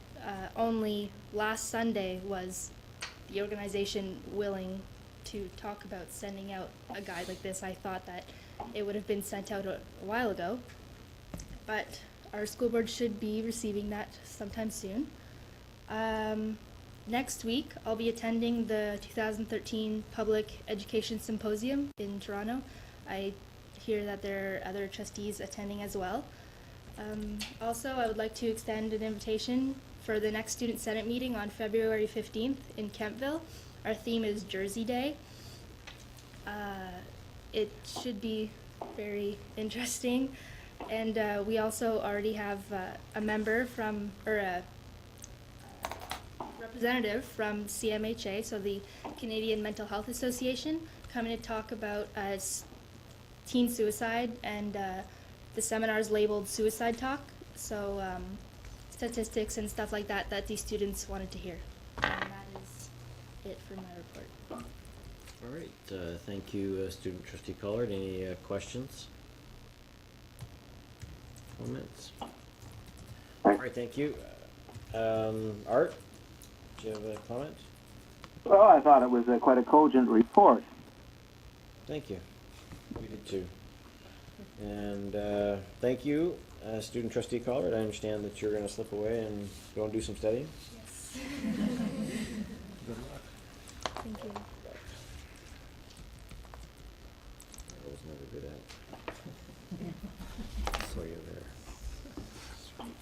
only last Sunday was the organization willing to talk about sending out a guide like this. I thought that it would have been sent out a while ago, but our school board should be receiving that sometime soon. Next week, I'll be attending the 2013 Public Education Symposium in Toronto. I hear that there are other trustees attending as well. Also, I would like to extend an invitation for the next Student Senate meeting on February 15th in Kemptville. Our theme is Jersey Day. It should be very interesting. And we also already have a member from, or a representative from CMHA, so the Canadian Mental Health Association, coming to talk about teen suicide, and the seminar's labeled Suicide Talk, so statistics and stuff like that that these students wanted to hear. And that is it for my report. All right, thank you, Student Trustee Collard. Any questions? Comments? All right, thank you. Art, do you have a comment? Well, I thought it was quite a cogent report. Thank you. We did too. And thank you, Student Trustee Collard. I understand that you're going to slip away and go and do some studying. Yes. Good luck. Thank you. I was never good at it. So you're there. Sweet.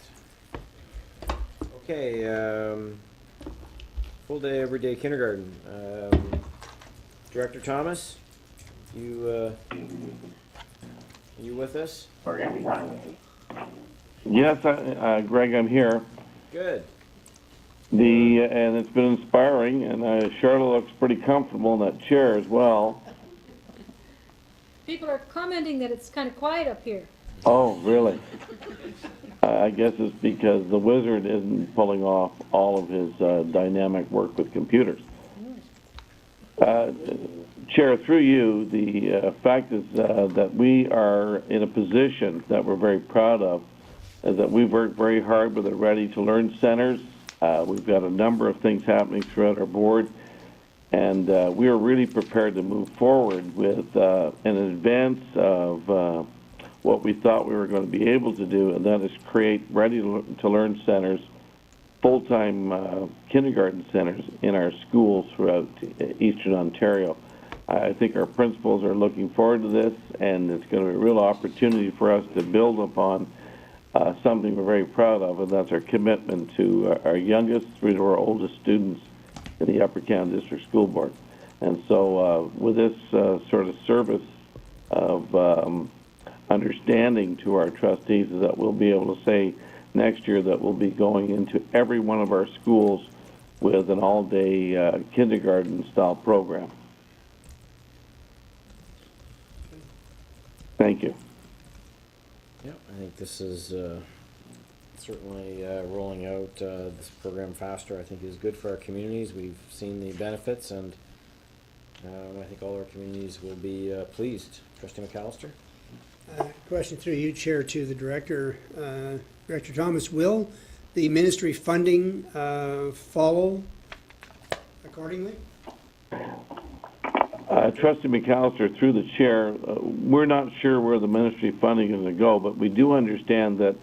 Okay, full day, everyday kindergarten. Director Thomas, you with us? Yes, Greg, I'm here. Good. And it's been inspiring, and Charlotte looks pretty comfortable in that chair as well. People are commenting that it's kind of quiet up here. Oh, really? I guess it's because the wizard isn't pulling off all of his dynamic work with computers. Chair, through you, the fact is that we are in a position that we're very proud of, is that we've worked very hard with the Ready to Learn centers. We've got a number of things happening throughout our board, and we are really prepared to move forward with an advance of what we thought we were going to be able to do, and that is create Ready to Learn centers, full-time kindergarten centers in our schools throughout Eastern Ontario. I think our principals are looking forward to this, and it's going to be a real opportunity for us to build upon something we're very proud of, and that's our commitment to our youngest through to our oldest students in the Upper Canada District School Board. And so with this sort of service of understanding to our trustees, is that we'll be able to say next year that we'll be going into every one of our schools with an all-day kindergarten-style program. Thank you. Yeah, I think this is certainly rolling out this program faster. I think is good for our communities. We've seen the benefits, and I think all our communities will be pleased. Trustee McAllister? Question through you, Chair, to the Director. Director Thomas, will the ministry funding follow accordingly? Trustee McAllister, through the chair, we're not sure where the ministry funding is going to go, but we do understand that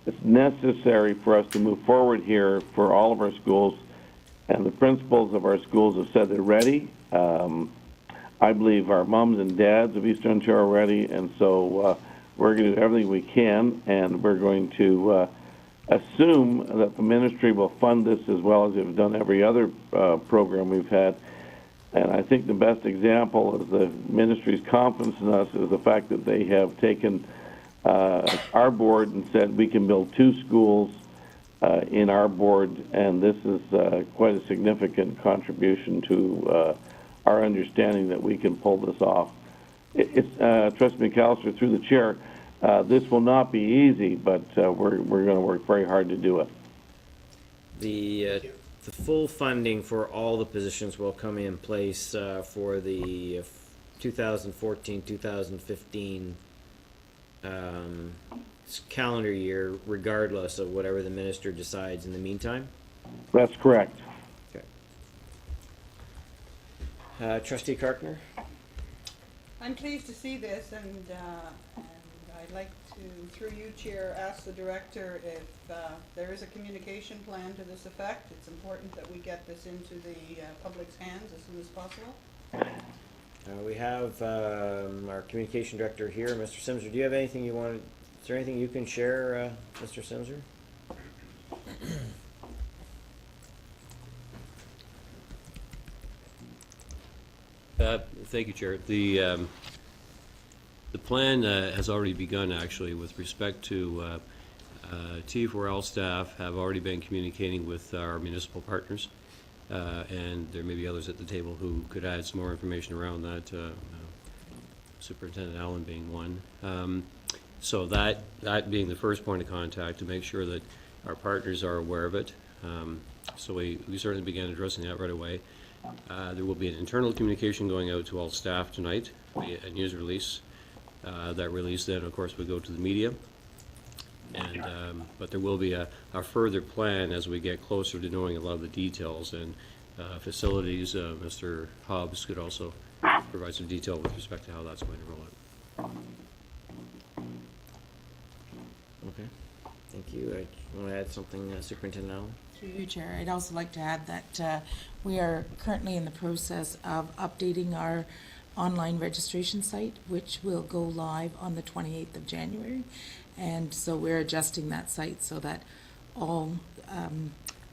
it's necessary for us to move forward here for all of our schools, and the principals of our schools have said they're ready. I believe our moms and dads of Eastern Ontario are ready, and so we're going to do everything we can, and we're going to assume that the ministry will fund this as well as they've done every other program we've had. And I think the best example of the ministry's confidence in us is the fact that they have taken our board and said we can build 2 schools in our board, and this is quite a significant contribution to our understanding that we can pull this off. Trustee McAllister, through the chair, this will not be easy, but we're going to work very hard to do it. The full funding for all the positions will come in place for the 2014-2015 calendar year, regardless of whatever the minister decides in the meantime? That's correct. Okay. Trustee Karkner? I'm pleased to see this, and I'd like to, through you, Chair, ask the Director if there is a communication plan to this effect. It's important that we get this into the public's hands as soon as possible. We have our communication director here, Mr. Simser. Do you have anything you want? Is there anything you can share, Mr. Simser? Thank you, Chair. The plan has already begun, actually, with respect to T4L staff have already been communicating with our municipal partners, and there may be others at the table who could add some more information around that, Superintendent Allen being one. So that being the first point of contact to make sure that our partners are aware of it. So we certainly began addressing that right away. There will be an internal communication going out to all staff tonight via a news release. That release then, of course, would go to the media. And but there will be a further plan as we get closer to knowing a lot of the details and facilities. Mr. Hobbs could also provide some detail with respect to how that's going to roll out. Okay, thank you. I want to add something, Superintendent Allen? Through you, Chair, I'd also like to add that we are currently in the process of updating our online registration site, which will go live on the 28th of January. And so we're adjusting that site so that all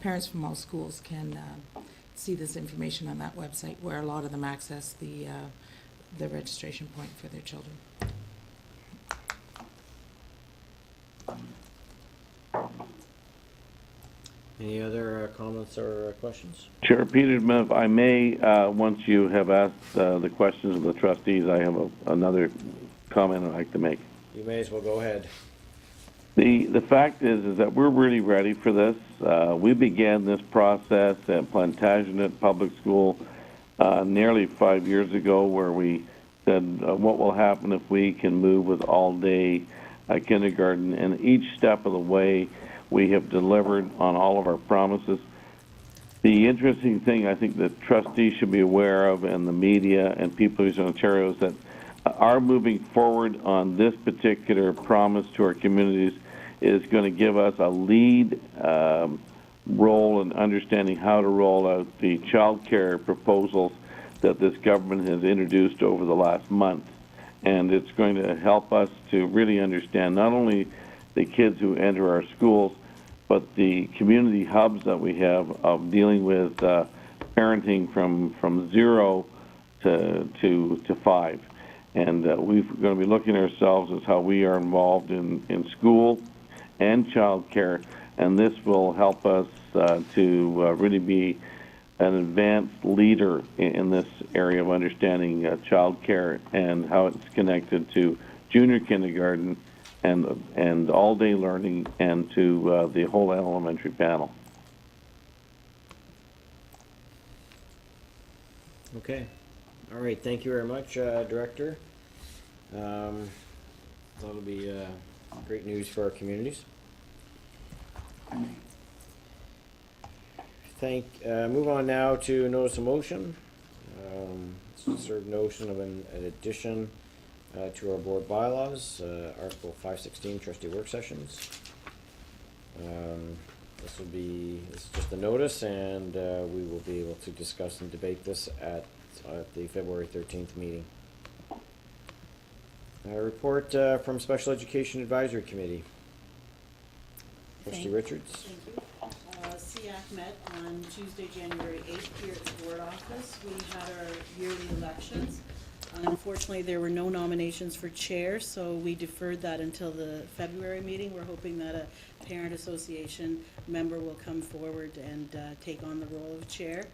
parents from all schools can see this information on that website, where a lot of them access the registration point for their children. Any other comments or questions? Chair Peterman, if I may, once you have asked the questions of the trustees, I have another comment I'd like to make. You may as well go ahead. The fact is that we're really ready for this. We began this process at Plantagenet Public School nearly 5 years ago, where we said, what will happen if we can move with all-day kindergarten? And each step of the way, we have delivered on all of our promises. The interesting thing I think that trustees should be aware of, and the media and people in Ontario, is that our moving forward on this particular promise to our communities is going to give us a lead role in understanding how to roll out the child care proposals that this government has introduced over the last month. And it's going to help us to really understand not only the kids who enter our schools, but the community hubs that we have of dealing with parenting from 0 to 5. And we're going to be looking at ourselves as how we are involved in school and child care, and this will help us to really be an advanced leader in this area of understanding child care and how it's connected to junior kindergarten and all-day learning and to the whole elementary panel. Okay. All right. Thank you very much, Director. That'll be great news for our communities. Move on now to notice of motion. Serve notion of an addition to our board bylaws, Article 516, trustee work sessions. This is just a notice, and we will be able to discuss and debate this at the February 13th meeting. Report from Special Education Advisory Committee. Trustee Richards. Thank you. SEAC met on Tuesday, January 8th here at the board office. We had our yearly elections. Unfortunately, there were no nominations for chair, so we deferred that until the February meeting. We're hoping that a parent association member will come forward and take on the role of chair.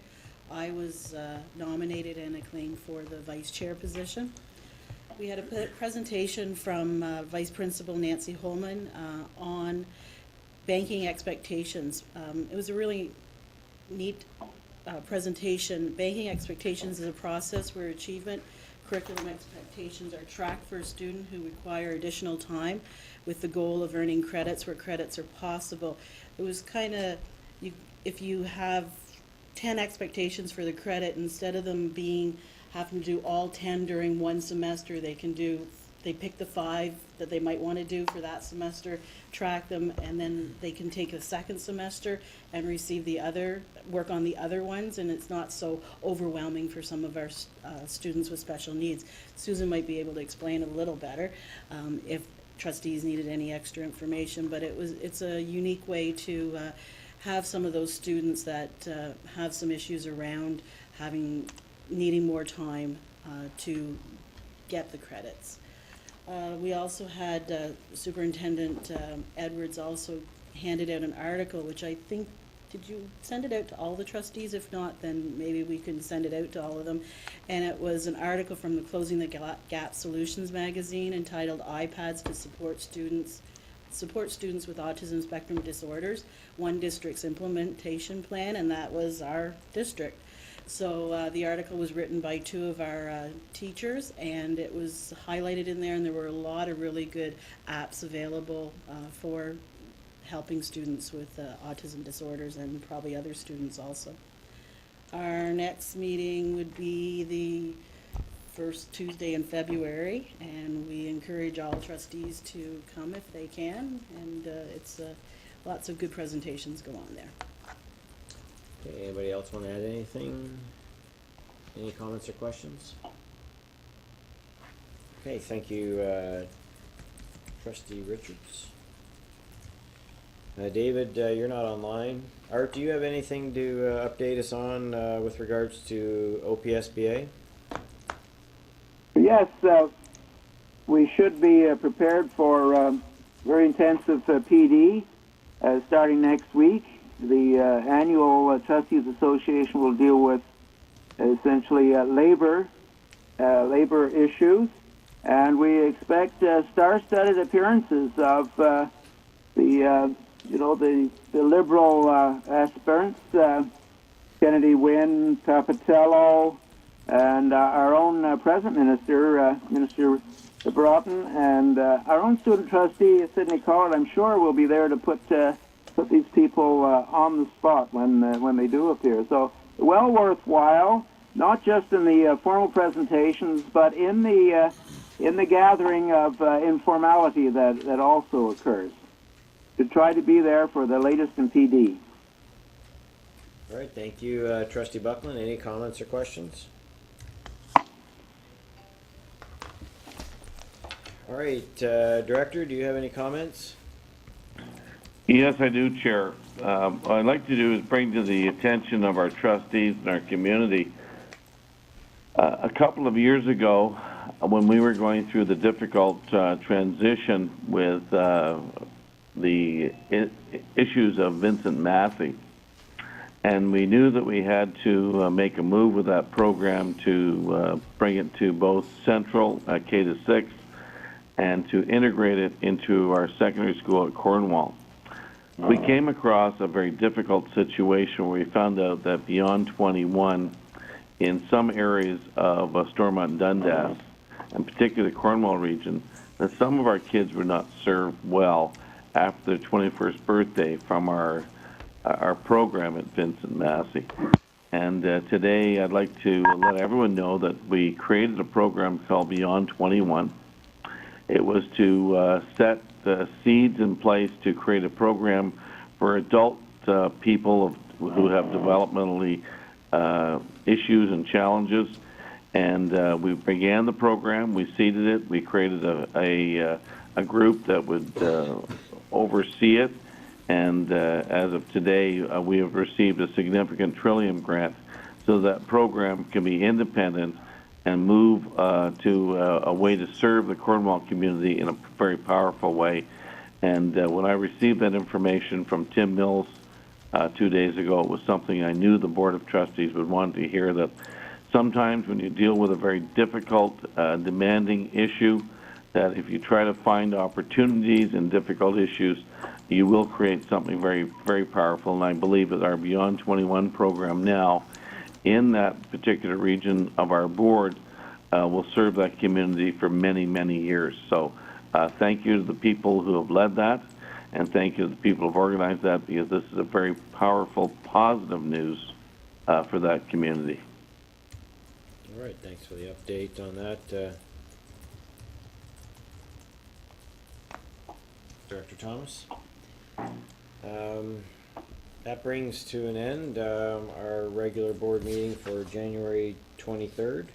I was nominated and acclaimed for the vice chair position. We had a presentation from Vice Principal Nancy Holman on banking expectations. It was a really neat presentation. Banking expectations is a process where achievement curriculum expectations are tracked for a student who require additional time with the goal of earning credits where credits are possible. It was kind of, if you have 10 expectations for the credit, instead of them having to do all 10 during one semester, they pick the 5 that they might want to do for that semester, track them, and then they can take a second semester and receive work on the other ones, and it's not so overwhelming for some of our students with special needs. Susan might be able to explain a little better if trustees needed any extra information, but it's a unique way to have some of those students that have some issues around needing more time to get the credits. We also had Superintendent Edwards also handed out an article, which I think, did you send it out to all the trustees? If not, then maybe we can send it out to all of them. And it was an article from the Closing the Gap Solutions magazine entitled iPads to Support Students with Autism Spectrum Disorders, One District's Implementation Plan, and that was our district. So the article was written by 2 of our teachers, and it was highlighted in there, and there were a lot of really good apps available for helping students with autism disorders and probably other students also. Our next meeting would be the first Tuesday in February, and we encourage all trustees to come if they can, and it's lots of good presentations go on there. Okay, anybody else want to add anything? Any comments or questions? Okay, thank you, Trustee Richards. David, you're not online. Art, do you have anything to update us on with regards to OPSBA? Yes, we should be prepared for very intensive PD starting next week. The annual Trustees Association will deal with essentially labor issues, and we expect star-studded appearances of the liberal aspirants, Kennedy Wynn, Papatello, and our own present minister, Minister Broughton, and our own student trustee, Sidney Collard, I'm sure will be there to put these people on the spot when they do appear. So well worthwhile, not just in the formal presentations, but in the gathering of informality that also occurs. To try to be there for the latest in PD. All right, thank you, Trustee Buckland. Any comments or questions? All right, Director, do you have any comments? Yes, I do, Chair. What I'd like to do is bring to the attention of our trustees and our community. A couple of years ago, when we were going through the difficult transition with the issues of Vincent Massey, and we knew that we had to make a move with that program to bring it to both central K-6 and to integrate it into our secondary school at Cornwall. We came across a very difficult situation where we found out that beyond 21, in some areas of Stormont and Dundas, and particularly the Cornwall region, that some of our kids were not served well after their 21st birthday from our program at Vincent Massey. And today I'd like to let everyone know that we created a program called Beyond 21. It was to set the seeds in place to create a program for adult people who have developmentally issues and challenges. And we began the program, we seeded it, we created a group that would oversee it. And as of today, we have received a significant Trillium grant so that program can be independent and move to a way to serve the Cornwall community in a very powerful way. And when I received that information from Tim Mills 2 days ago, it was something I knew the Board of Trustees would want to hear, that sometimes when you deal with a very difficult, demanding issue, that if you try to find opportunities in difficult issues, you will create something very, very powerful. And I believe that our Beyond 21 program now, in that particular region of our board, will serve that community for many, many years. So thank you to the people who have led that, and thank you to the people who have organized that, because this is a very powerful, positive news for that community. All right, thanks for the update on that. Director Thomas? That brings to an end our regular board meeting for January 23rd.